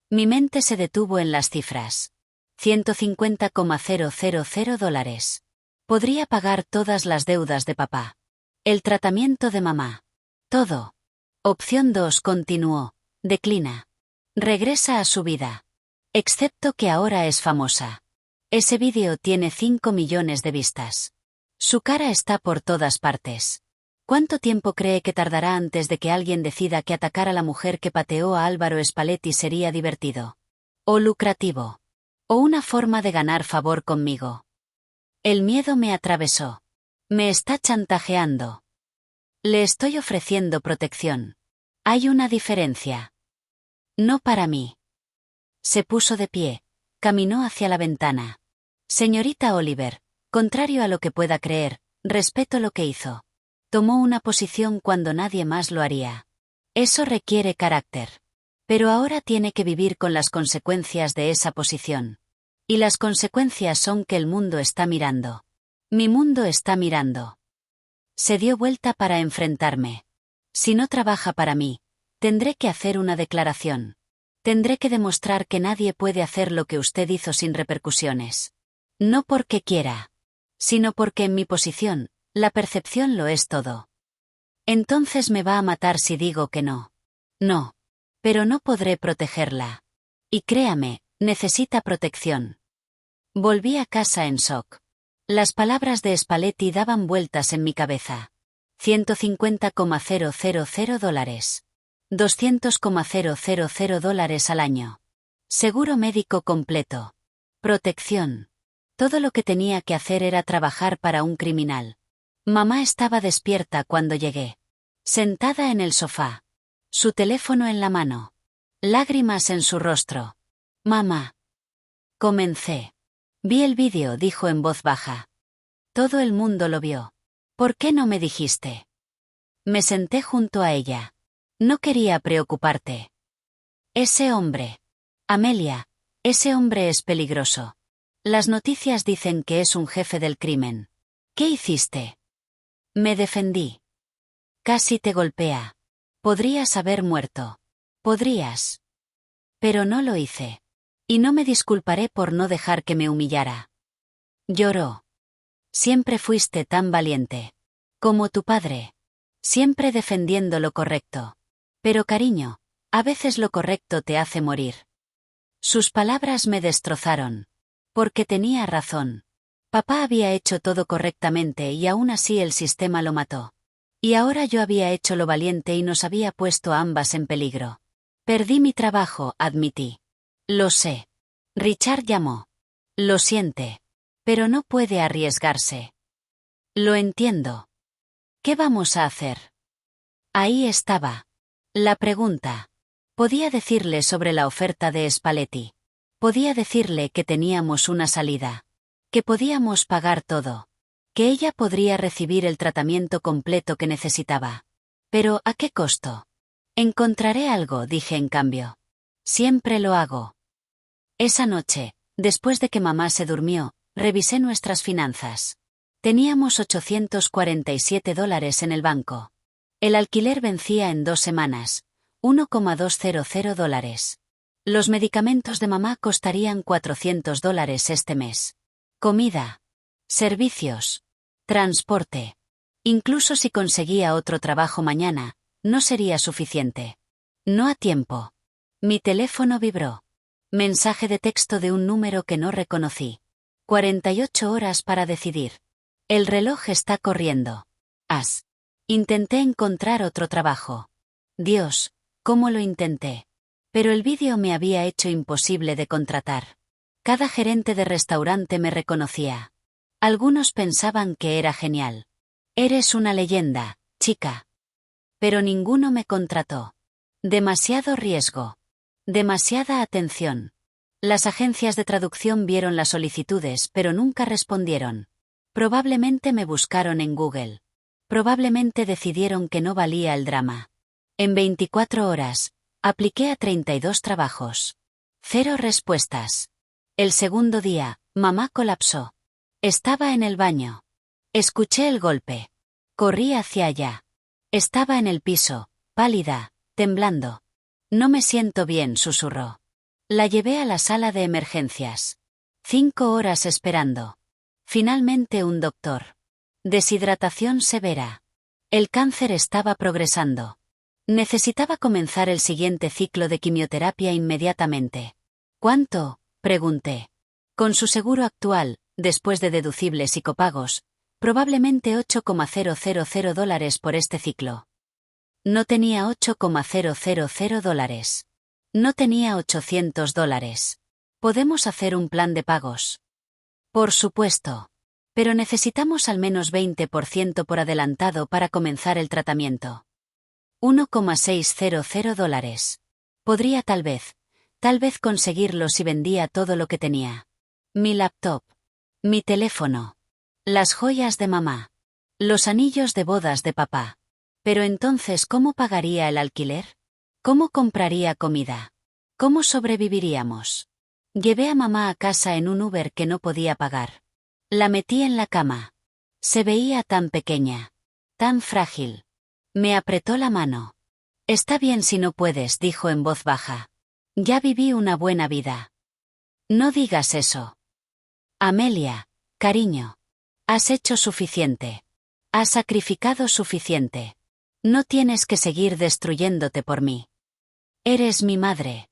Mi mente se detuvo en las cifras. $150,000. Podría pagar todas las deudas de papá. El tratamiento de mamá. Todo. Opción 2 continuó. Declina. Regresa a su vida. Excepto que ahora es famosa. Ese vídeo tiene 5 millones de vistas. Su cara está por todas partes. ¿Cuánto tiempo cree que tardará antes de que alguien decida que atacar a la mujer que pateó a Álvaro Spalletti sería divertido? ¿O lucrativo? ¿O una forma de ganar favor conmigo? El miedo me atravesó. Me está chantajeando. Le estoy ofreciendo protección. Hay una diferencia. No para mí. Se puso de pie. Caminó hacia la ventana. Señorita Oliver, contrario a lo que pueda creer, respeto lo que hizo. Tomó una posición cuando nadie más lo haría. Eso requiere carácter. Pero ahora tiene que vivir con las consecuencias de esa posición. Y las consecuencias son que el mundo está mirando. Mi mundo está mirando. Se dio vuelta para enfrentarme. Si no trabaja para mí, tendré que hacer una declaración. Tendré que demostrar que nadie puede hacer lo que usted hizo sin repercusiones. No porque quiera, sino porque en mi posición, la percepción lo es todo. Entonces me va a matar si digo que no. No. Pero no podré protegerla. Y créame, necesita protección. Volví a casa en shock. Las palabras de Spalletti daban vueltas en mi cabeza. $150,000. $200,000 al año. Seguro médico completo. Protección. Todo lo que tenía que hacer era trabajar para un criminal. Mamá estaba despierta cuando llegué. Sentada en el sofá. Su teléfono en la mano. Lágrimas en su rostro. Mamá. Comencé. Vi el vídeo, dijo en voz baja. Todo el mundo lo vio. ¿Por qué no me dijiste? Me senté junto a ella. No quería preocuparte. Ese hombre. Amelia, ese hombre es peligroso. Las noticias dicen que es un jefe del crimen. ¿Qué hiciste? Me defendí. Casi te golpea. Podrías haber muerto. Podrías. Pero no lo hice. Y no me disculparé por no dejar que me humillara. Lloró. Siempre fuiste tan valiente. Como tu padre. Siempre defendiendo lo correcto. Pero cariño, a veces lo correcto te hace morir. Sus palabras me destrozaron. Porque tenía razón. Papá había hecho todo correctamente y aún así el sistema lo mató. Y ahora yo había hecho lo valiente y nos había puesto a ambas en peligro. Perdí mi trabajo, admití. Lo sé. Richard llamó. Lo siente. Pero no puede arriesgarse. Lo entiendo. ¿Qué vamos a hacer? Ahí estaba. La pregunta. Podía decirle sobre la oferta de Spalletti. Podía decirle que teníamos una salida. Que podíamos pagar todo. Que ella podría recibir el tratamiento completo que necesitaba. Pero, ¿a qué costo? Encontraré algo, dije en cambio. Siempre lo hago. Esa noche, después de que mamá se durmió, revisé nuestras finanzas. Teníamos $847 en el banco. El alquiler vencía en 2 semanas. $1,200. Los medicamentos de mamá costarían $400 este mes. Comida. Servicios. Transporte. Incluso si conseguía otro trabajo mañana, no sería suficiente. No a tiempo. Mi teléfono vibró. Mensaje de texto de un número que no reconocí. 48 horas para decidir. El reloj está corriendo. Intenté encontrar otro trabajo. Dios, cómo lo intenté. Pero el vídeo me había hecho imposible de contratar. Cada gerente de restaurante me reconocía. Algunos pensaban que era genial. Eres una leyenda, chica. Pero ninguno me contrató. Demasiado riesgo. Demasiada atención. Las agencias de traducción vieron las solicitudes pero nunca respondieron. Probablemente me buscaron en Google. Probablemente decidieron que no valía el drama. En 24 horas, apliqué a 32 trabajos. 0 respuestas. El segundo día, mamá colapsó. Estaba en el baño. Escuché el golpe. Corrí hacia allá. Estaba en el piso, pálida, temblando. No me siento bien, susurró. La llevé a la sala de emergencias. 5 horas esperando. Finalmente un doctor. Deshidratación severa. El cáncer estaba progresando. Necesitaba comenzar el siguiente ciclo de quimioterapia inmediatamente. ¿Cuánto?, pregunté. Con su seguro actual, después de deducibles y copagos, probablemente $8,000 por este ciclo. No tenía $8,000. No tenía $800. ¿Podemos hacer un plan de pagos? Por supuesto. Pero necesitamos al menos 20% por adelantado para comenzar el tratamiento. $1,600. Podría tal vez conseguirlo si vendía todo lo que tenía. Mi laptop. Mi teléfono. Las joyas de mamá. Los anillos de bodas de papá. Pero entonces, ¿cómo pagaría el alquiler? ¿Cómo compraría comida? ¿Cómo sobreviviríamos? Llevé a mamá a casa en un Uber que no podía pagar. La metí en la cama. Se veía tan pequeña. Tan frágil. Me apretó la mano. Está bien si no puedes, dijo en voz baja. Ya viví una buena vida. No digas eso. Amelia, cariño. Has hecho suficiente. Has sacrificado suficiente. No tienes que seguir destruyéndote por mí. Eres mi madre.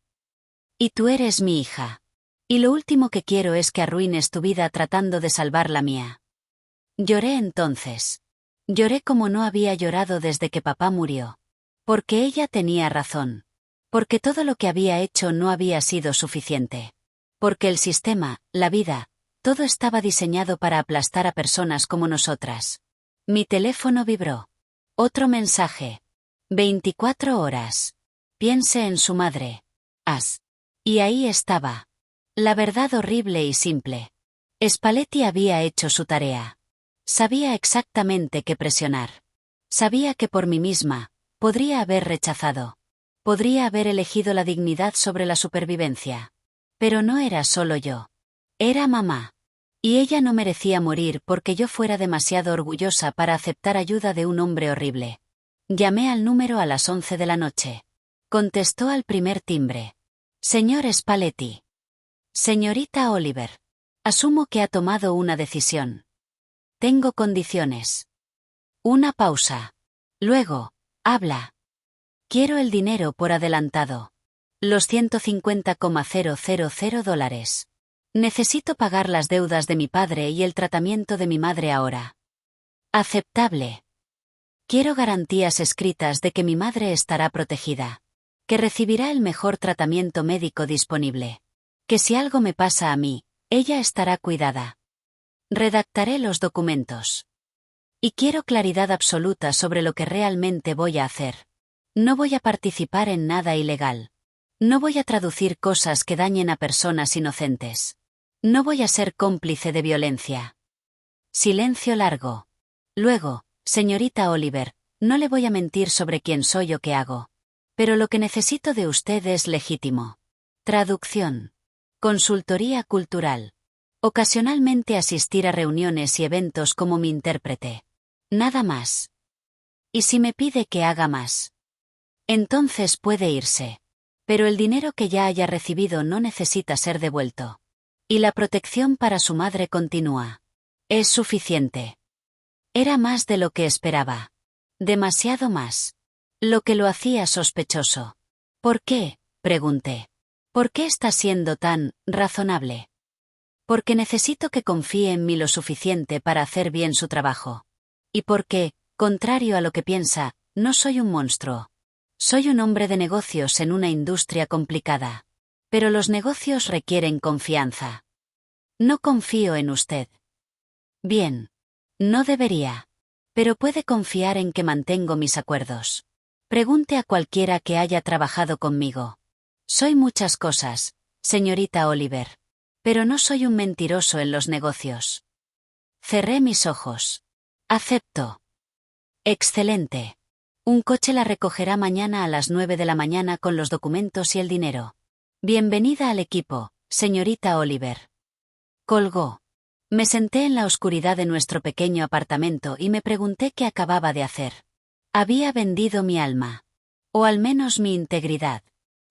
Y tú eres mi hija. Y lo último que quiero es que arruines tu vida tratando de salvar la mía. Lloré entonces. Lloré como no había llorado desde que papá murió. Porque ella tenía razón. Porque todo lo que había hecho no había sido suficiente. Porque el sistema, la vida, todo estaba diseñado para aplastar a personas como nosotras. Mi teléfono vibró. Otro mensaje. 24 horas. Piense en su madre. Y ahí estaba. La verdad horrible y simple. Spalletti había hecho su tarea. Sabía exactamente qué presionar. Sabía que por mí misma, podría haber rechazado. Podría haber elegido la dignidad sobre la supervivencia. Pero no era solo yo. Era mamá. Y ella no merecía morir porque yo fuera demasiado orgullosa para aceptar ayuda de un hombre horrible. Llamé al número a las 11 de la noche. Contestó al primer timbre. Señor Spalletti. Señorita Oliver. Asumo que ha tomado una decisión. Tengo condiciones. Una pausa. Luego, habla. Quiero el dinero por adelantado. Los $150,000. Necesito pagar las deudas de mi padre y el tratamiento de mi madre ahora. Aceptable. Quiero garantías escritas de que mi madre estará protegida. Que recibirá el mejor tratamiento médico disponible. Que si algo me pasa a mí, ella estará cuidada. Redactaré los documentos. Y quiero claridad absoluta sobre lo que realmente voy a hacer. No voy a participar en nada ilegal. No voy a traducir cosas que dañen a personas inocentes. No voy a ser cómplice de violencia. Silencio largo. Luego, señorita Oliver, no le voy a mentir sobre quién soy o qué hago. Pero lo que necesito de usted es legítimo. Traducción. Consultoría cultural. Ocasionalmente asistir a reuniones y eventos como mi intérprete. Nada más. ¿Y si me pide que haga más? Entonces puede irse. Pero el dinero que ya haya recibido no necesita ser devuelto. Y la protección para su madre continúa. Es suficiente. Era más de lo que esperaba. Demasiado más. Lo que lo hacía sospechoso. ¿Por qué?, pregunté. ¿Por qué está siendo tan razonable? Porque necesito que confíe en mí lo suficiente para hacer bien su trabajo. Y porque, contrario a lo que piensa, no soy un monstruo. Soy un hombre de negocios en una industria complicada. Pero los negocios requieren confianza. No confío en usted. Bien. No debería. Pero puede confiar en que mantengo mis acuerdos. Pregunte a cualquiera que haya trabajado conmigo. Soy muchas cosas, señorita Oliver. Pero no soy un mentiroso en los negocios. Cerré mis ojos. Acepto. Excelente. Un coche la recogerá mañana a las 9 de la mañana con los documentos y el dinero. Bienvenida al equipo, señorita Oliver. Colgó. Me senté en la oscuridad de nuestro pequeño apartamento y me pregunté qué acababa de hacer. Había vendido mi alma. O al menos mi integridad.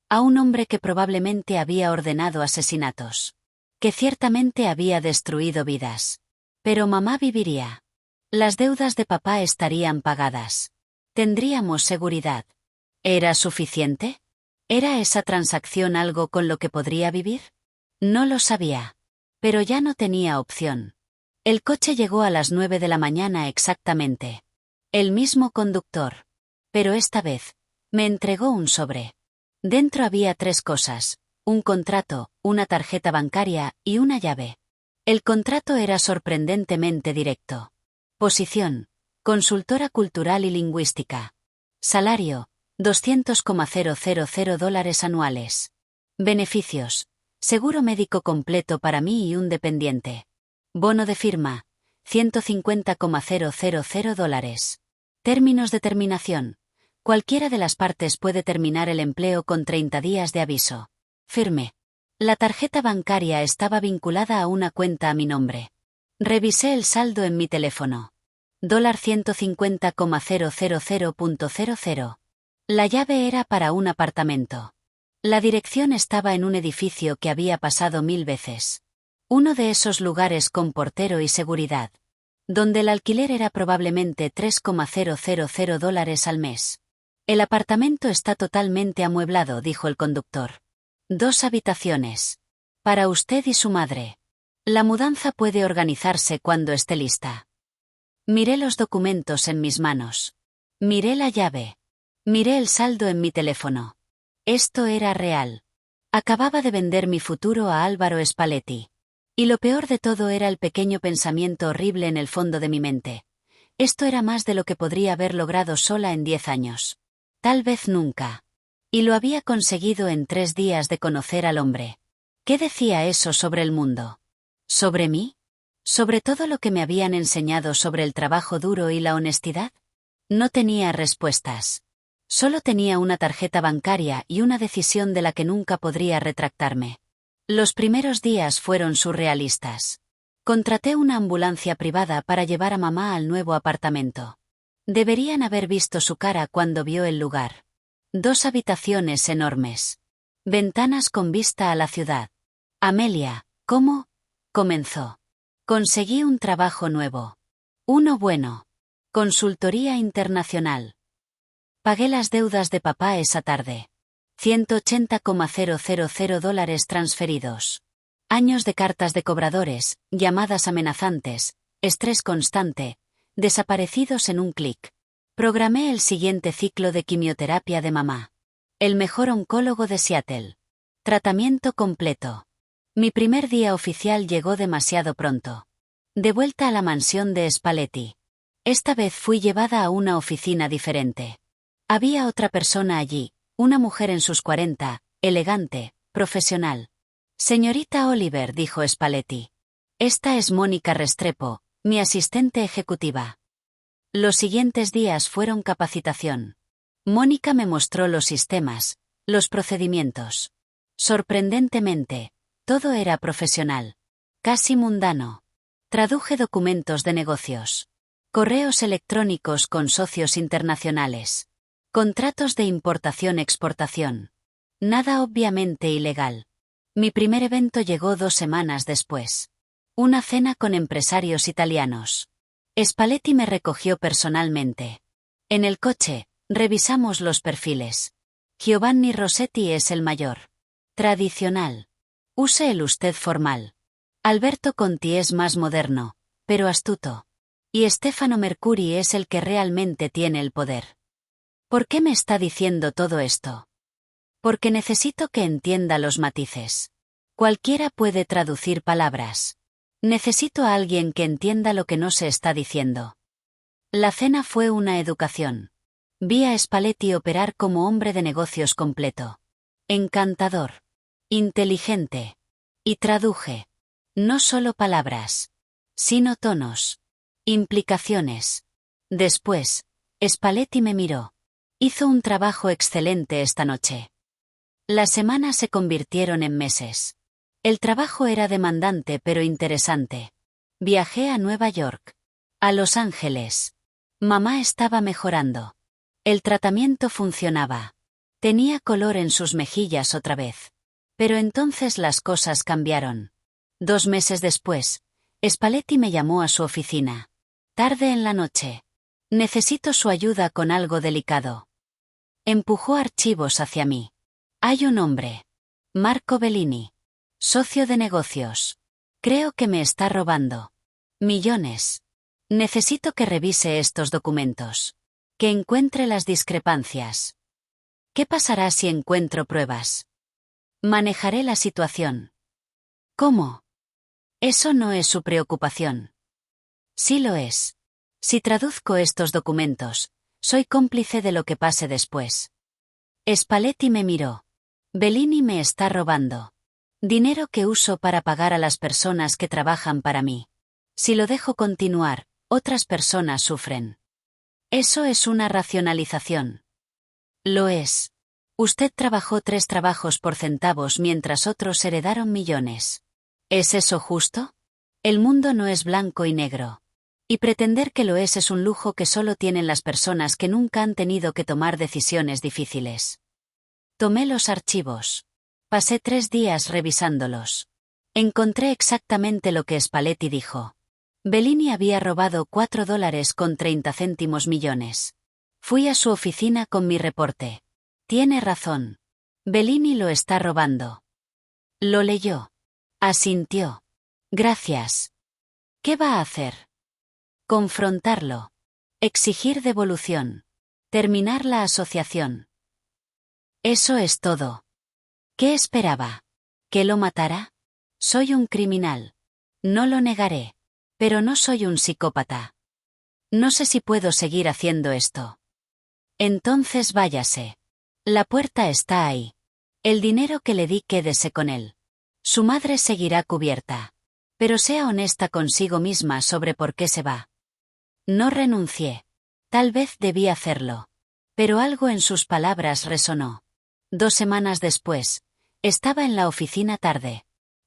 A un hombre que probablemente había ordenado asesinatos. Que ciertamente había destruido vidas. Pero mamá viviría. Las deudas de papá estarían pagadas. Tendríamos seguridad. ¿Era suficiente? ¿Era esa transacción algo con lo que podría vivir? No lo sabía. Pero ya no tenía opción. El coche llegó a las 9 de la mañana exactamente. El mismo conductor. Pero esta vez, me entregó un sobre. Dentro había 3 cosas: un contrato, una tarjeta bancaria y una llave. El contrato era sorprendentemente directo. Posición: consultora cultural y lingüística. Salario: $200,000 anuales. Beneficios: seguro médico completo para mí y un dependiente. Bono de firma: $150,000. Términos de terminación: cualquiera de las partes puede terminar el empleo con 30 días de aviso. Firme. La tarjeta bancaria estaba vinculada a una cuenta a mi nombre. Revisé el saldo en mi teléfono. $150,000.00. La llave era para un apartamento. La dirección estaba en un edificio que había pasado 1000 veces. Uno de esos lugares con portero y seguridad. Donde el alquiler era probablemente $3,000 al mes. El apartamento está totalmente amueblado, dijo el conductor. 2 habitaciones. Para usted y su madre. La mudanza puede organizarse cuando esté lista. Miré los documentos en mis manos. Miré la llave. Miré el saldo en mi teléfono. Esto era real. Acababa de vender mi futuro a Álvaro Spalletti. Y lo peor de todo era el pequeño pensamiento horrible en el fondo de mi mente. Esto era más de lo que podría haber logrado sola en 10 años. Tal vez nunca. Y lo había conseguido en 3 días de conocer al hombre. ¿Qué decía eso sobre el mundo? ¿Sobre mí? ¿Sobre todo lo que me habían enseñado sobre el trabajo duro y la honestidad? No tenía respuestas. Solo tenía una tarjeta bancaria y una decisión de la que nunca podría retractarme. Los primeros días fueron surrealistas. Contraté una ambulancia privada para llevar a mamá al nuevo apartamento. Deberían haber visto su cara cuando vio el lugar. 2 habitaciones enormes. Ventanas con vista a la ciudad. Amelia, ¿cómo? Comenzó. Conseguí un trabajo nuevo. Uno bueno. Consultoría internacional. Pagué las deudas de papá esa tarde. $180,000 transferidos. Años de cartas de cobradores, llamadas amenazantes, estrés constante, desaparecidos en un clic. Programé el siguiente ciclo de quimioterapia de mamá. El mejor oncólogo de Seattle. Tratamiento completo. Mi primer día oficial llegó demasiado pronto. De vuelta a la mansión de Spalletti. Esta vez fui llevada a una oficina diferente. Había otra persona allí, una mujer en sus 40, elegante, profesional. Señorita Oliver, dijo Spalletti. Esta es Mónica Restrepo, mi asistente ejecutiva. Los siguientes días fueron capacitación. Mónica me mostró los sistemas, los procedimientos. Sorprendentemente, todo era profesional. Casi mundano. Traduje documentos de negocios. Correos electrónicos con socios internacionales. Contratos de importación-exportación. Nada obviamente ilegal. Mi primer evento llegó 2 semanas después. Una cena con empresarios italianos. Spalletti me recogió personalmente. En el coche, revisamos los perfiles. Giovanni Rossetti es el mayor. Tradicional. Use el usted formal. Alberto Conti es más moderno, pero astuto. Y Stefano Mercuri es el que realmente tiene el poder. ¿Por qué me está diciendo todo esto? Porque necesito que entienda los matices. Cualquiera puede traducir palabras. Necesito a alguien que entienda lo que no se está diciendo. La cena fue una educación. Vi a Spalletti operar como hombre de negocios completo. Encantador. Inteligente. Y traduje. No solo palabras, sino tonos. Implicaciones. Después, Spalletti me miró. Hizo un trabajo excelente esta noche. Las semanas se convirtieron en meses. El trabajo era demandante pero interesante. Viajé a Nueva York. A Los Ángeles. Mamá estaba mejorando. El tratamiento funcionaba. Tenía color en sus mejillas otra vez. Pero entonces las cosas cambiaron. 2 meses después, Spalletti me llamó a su oficina. Tarde en la noche. Necesito su ayuda con algo delicado. Empujó archivos hacia mí. Hay un hombre. Marco Bellini. Socio de negocios. Creo que me está robando. Millones. Necesito que revise estos documentos. Que encuentre las discrepancias. ¿Qué pasará si encuentro pruebas? Manejaré la situación. ¿Cómo? Eso no es su preocupación. Sí lo es. Si traduzco estos documentos, soy cómplice de lo que pase después. Spalletti me miró. Bellini me está robando. Dinero que uso para pagar a las personas que trabajan para mí. Si lo dejo continuar, otras personas sufren. Eso es una racionalización. Lo es. Usted trabajó 3 trabajos por centavos mientras otros heredaron millones. ¿Es eso justo? El mundo no es blanco y negro. Y pretender que lo es un lujo que solo tienen las personas que nunca han tenido que tomar decisiones difíciles. Tomé los archivos. Pasé 3 días revisándolos. Encontré exactamente lo que Spalletti dijo. Bellini había robado $4.30 millones. Fui a su oficina con mi reporte. Tiene razón. Bellini lo está robando. Lo leyó. Asintió. Gracias. ¿Qué va a hacer? Confrontarlo. Exigir devolución. Terminar la asociación. Eso es todo. ¿Qué esperaba? ¿Que lo matara? Soy un criminal. No lo negaré. Pero no soy un psicópata. No sé si puedo seguir haciendo esto. Entonces váyase. La puerta está ahí. El dinero que le di quédese con él. Su madre seguirá cubierta. Pero sea honesta consigo misma sobre por qué se va. No renuncié. Tal vez debí hacerlo. Pero algo en sus palabras resonó. 2 semanas después, estaba en la oficina tarde.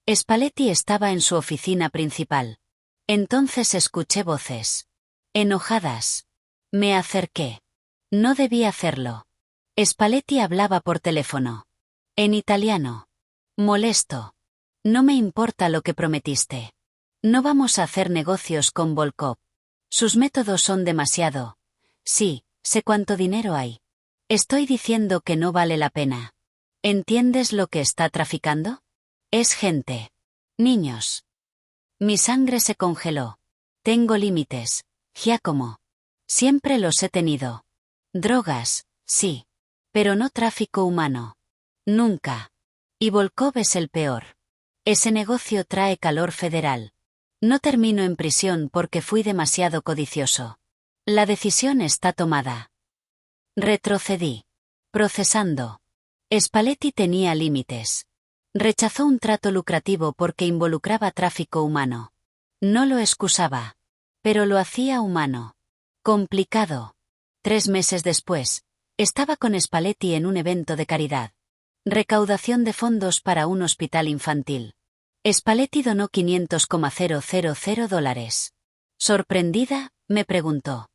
Spalletti estaba en su oficina principal. Entonces escuché voces. Enojadas. Me acerqué. No debí hacerlo. Spalletti hablaba por teléfono. En italiano. Molesto. No me importa lo que prometiste. No vamos a hacer negocios con Volkov. Sus métodos son demasiado. Sí, sé cuánto dinero hay. Estoy diciendo que no vale la pena. ¿Entiendes lo que está traficando? Es gente. Niños. Mi sangre se congeló. Tengo límites, Giacomo. Siempre los he tenido. Drogas, sí. Pero no tráfico humano. Nunca. Y Volkov es el peor. Ese negocio trae calor federal. No termino en prisión porque fui demasiado codicioso. La decisión está tomada. Retrocedí. Procesando. Spalletti tenía límites. Rechazó un trato lucrativo porque involucraba tráfico humano. No lo excusaba. Pero lo hacía humano. Complicado. 3 meses después, estaba con Spalletti en un evento de caridad. Recaudación de fondos para un hospital infantil. Spalletti donó $500,000. Sorprendida, me preguntó.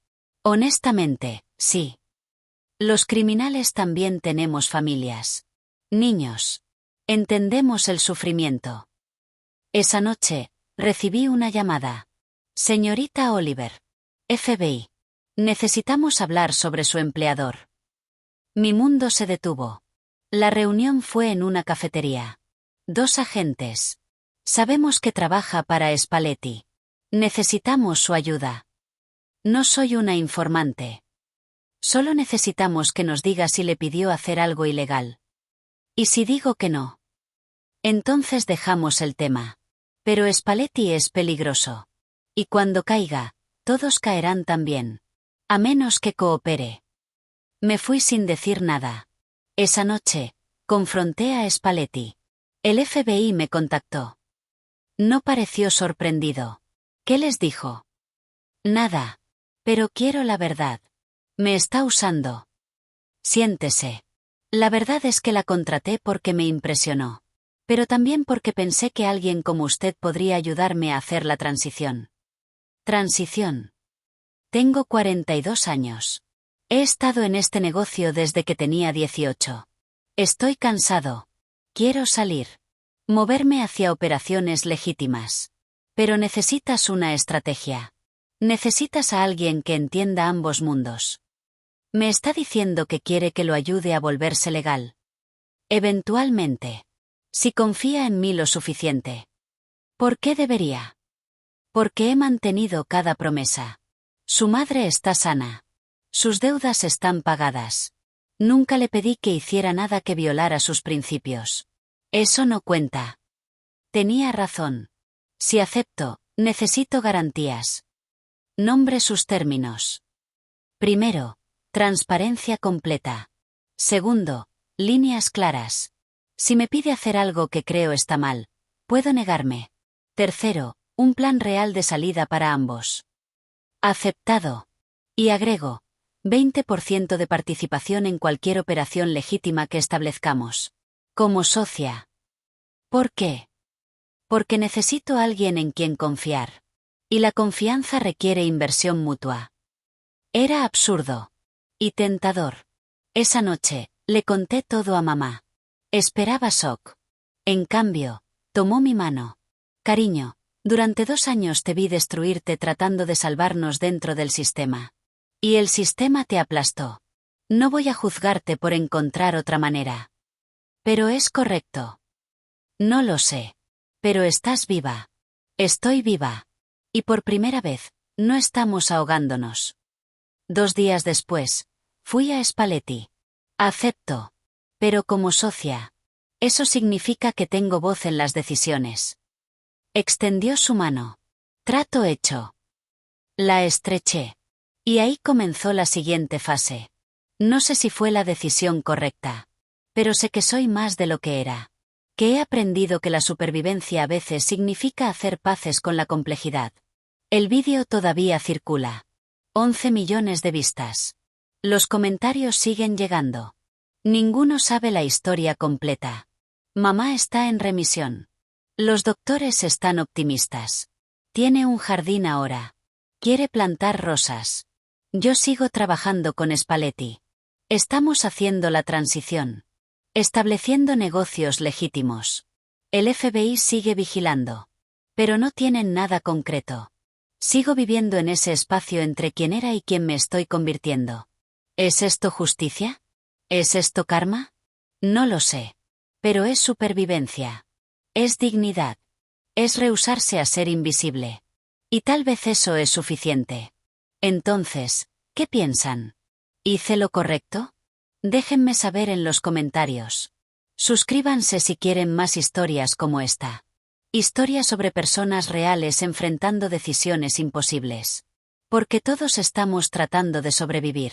Honestamente, sí. Los criminales también tenemos familias. Niños. Entendemos el sufrimiento. Esa noche, recibí una llamada. Señorita Oliver. FBI. Necesitamos hablar sobre su empleador. Mi mundo se detuvo. La reunión fue en una cafetería. 2 agentes. Sabemos que trabaja para Spalletti. Necesitamos su ayuda. No soy una informante. Solo necesitamos que nos diga si le pidió hacer algo ilegal. ¿Y si digo que no? Entonces dejamos el tema. Pero Spalletti es peligroso. Y cuando caiga, todos caerán también. A menos que coopere. Me fui sin decir nada. Esa noche, confronté a Spalletti. El FBI me contactó. No pareció sorprendido. ¿Qué les dijo? Nada. Pero quiero la verdad. Me está usando. Siéntese. La verdad es que la contraté porque me impresionó. Pero también porque pensé que alguien como usted podría ayudarme a hacer la transición. Transición. Tengo 42 años. He estado en este negocio desde que tenía 18. Estoy cansado. Quiero salir. Moverme hacia operaciones legítimas. Pero necesitas una estrategia. Necesitas a alguien que entienda ambos mundos. Me está diciendo que quiere que lo ayude a volverse legal. Eventualmente. Si confía en mí lo suficiente. ¿Por qué debería? Porque he mantenido cada promesa. Su madre está sana. Sus deudas están pagadas. Nunca le pedí que hiciera nada que violara sus principios. Eso no cuenta. Tenía razón. Si acepto, necesito garantías. Nombre sus términos. Primero, transparencia completa. Segundo, líneas claras. Si me pide hacer algo que creo está mal, puedo negarme. Tercero, un plan real de salida para ambos. Aceptado. Y agrego, 20% de participación en cualquier operación legítima que establezcamos. Como socia. ¿Por qué? Porque necesito a alguien en quien confiar. Y la confianza requiere inversión mutua. Era absurdo. Y tentador. Esa noche, le conté todo a mamá. Esperaba shock. En cambio, tomó mi mano. Cariño, durante 2 años te vi destruirte tratando de salvarnos dentro del sistema. Y el sistema te aplastó. No voy a juzgarte por encontrar otra manera. Pero es correcto. No lo sé. Pero estás viva. Estoy viva. Y por primera vez, no estamos ahogándonos. 2 días después, fui a Spalletti. Acepto. Pero como socia. Eso significa que tengo voz en las decisiones. Extendió su mano. Trato hecho. La estreché. Y ahí comenzó la siguiente fase. No sé si fue la decisión correcta. Pero sé que soy más de lo que era. Que he aprendido que la supervivencia a veces significa hacer paces con la complejidad. El vídeo todavía circula. 11 millones de vistas. Los comentarios siguen llegando. Ninguno sabe la historia completa. Mamá está en remisión. Los doctores están optimistas. Tiene un jardín ahora. Quiere plantar rosas. Yo sigo trabajando con Spalletti. Estamos haciendo la transición. Estableciendo negocios legítimos. El FBI sigue vigilando. Pero no tienen nada concreto. Sigo viviendo en ese espacio entre quien era y quien me estoy convirtiendo. ¿Es esto justicia? ¿Es esto karma? No lo sé. Pero es supervivencia. Es dignidad. Es rehusarse a ser invisible. Y tal vez eso es suficiente. Entonces, ¿qué piensan? ¿Hice lo correcto? Déjenme saber en los comentarios. Suscríbanse si quieren más historias como esta. Historias sobre personas reales enfrentando decisiones imposibles. Porque todos estamos tratando de sobrevivir.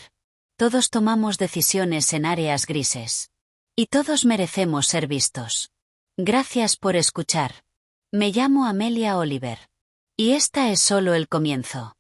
Todos tomamos decisiones en áreas grises. Y todos merecemos ser vistos. Gracias por escuchar. Me llamo Amelia Oliver. Y esta es solo el comienzo.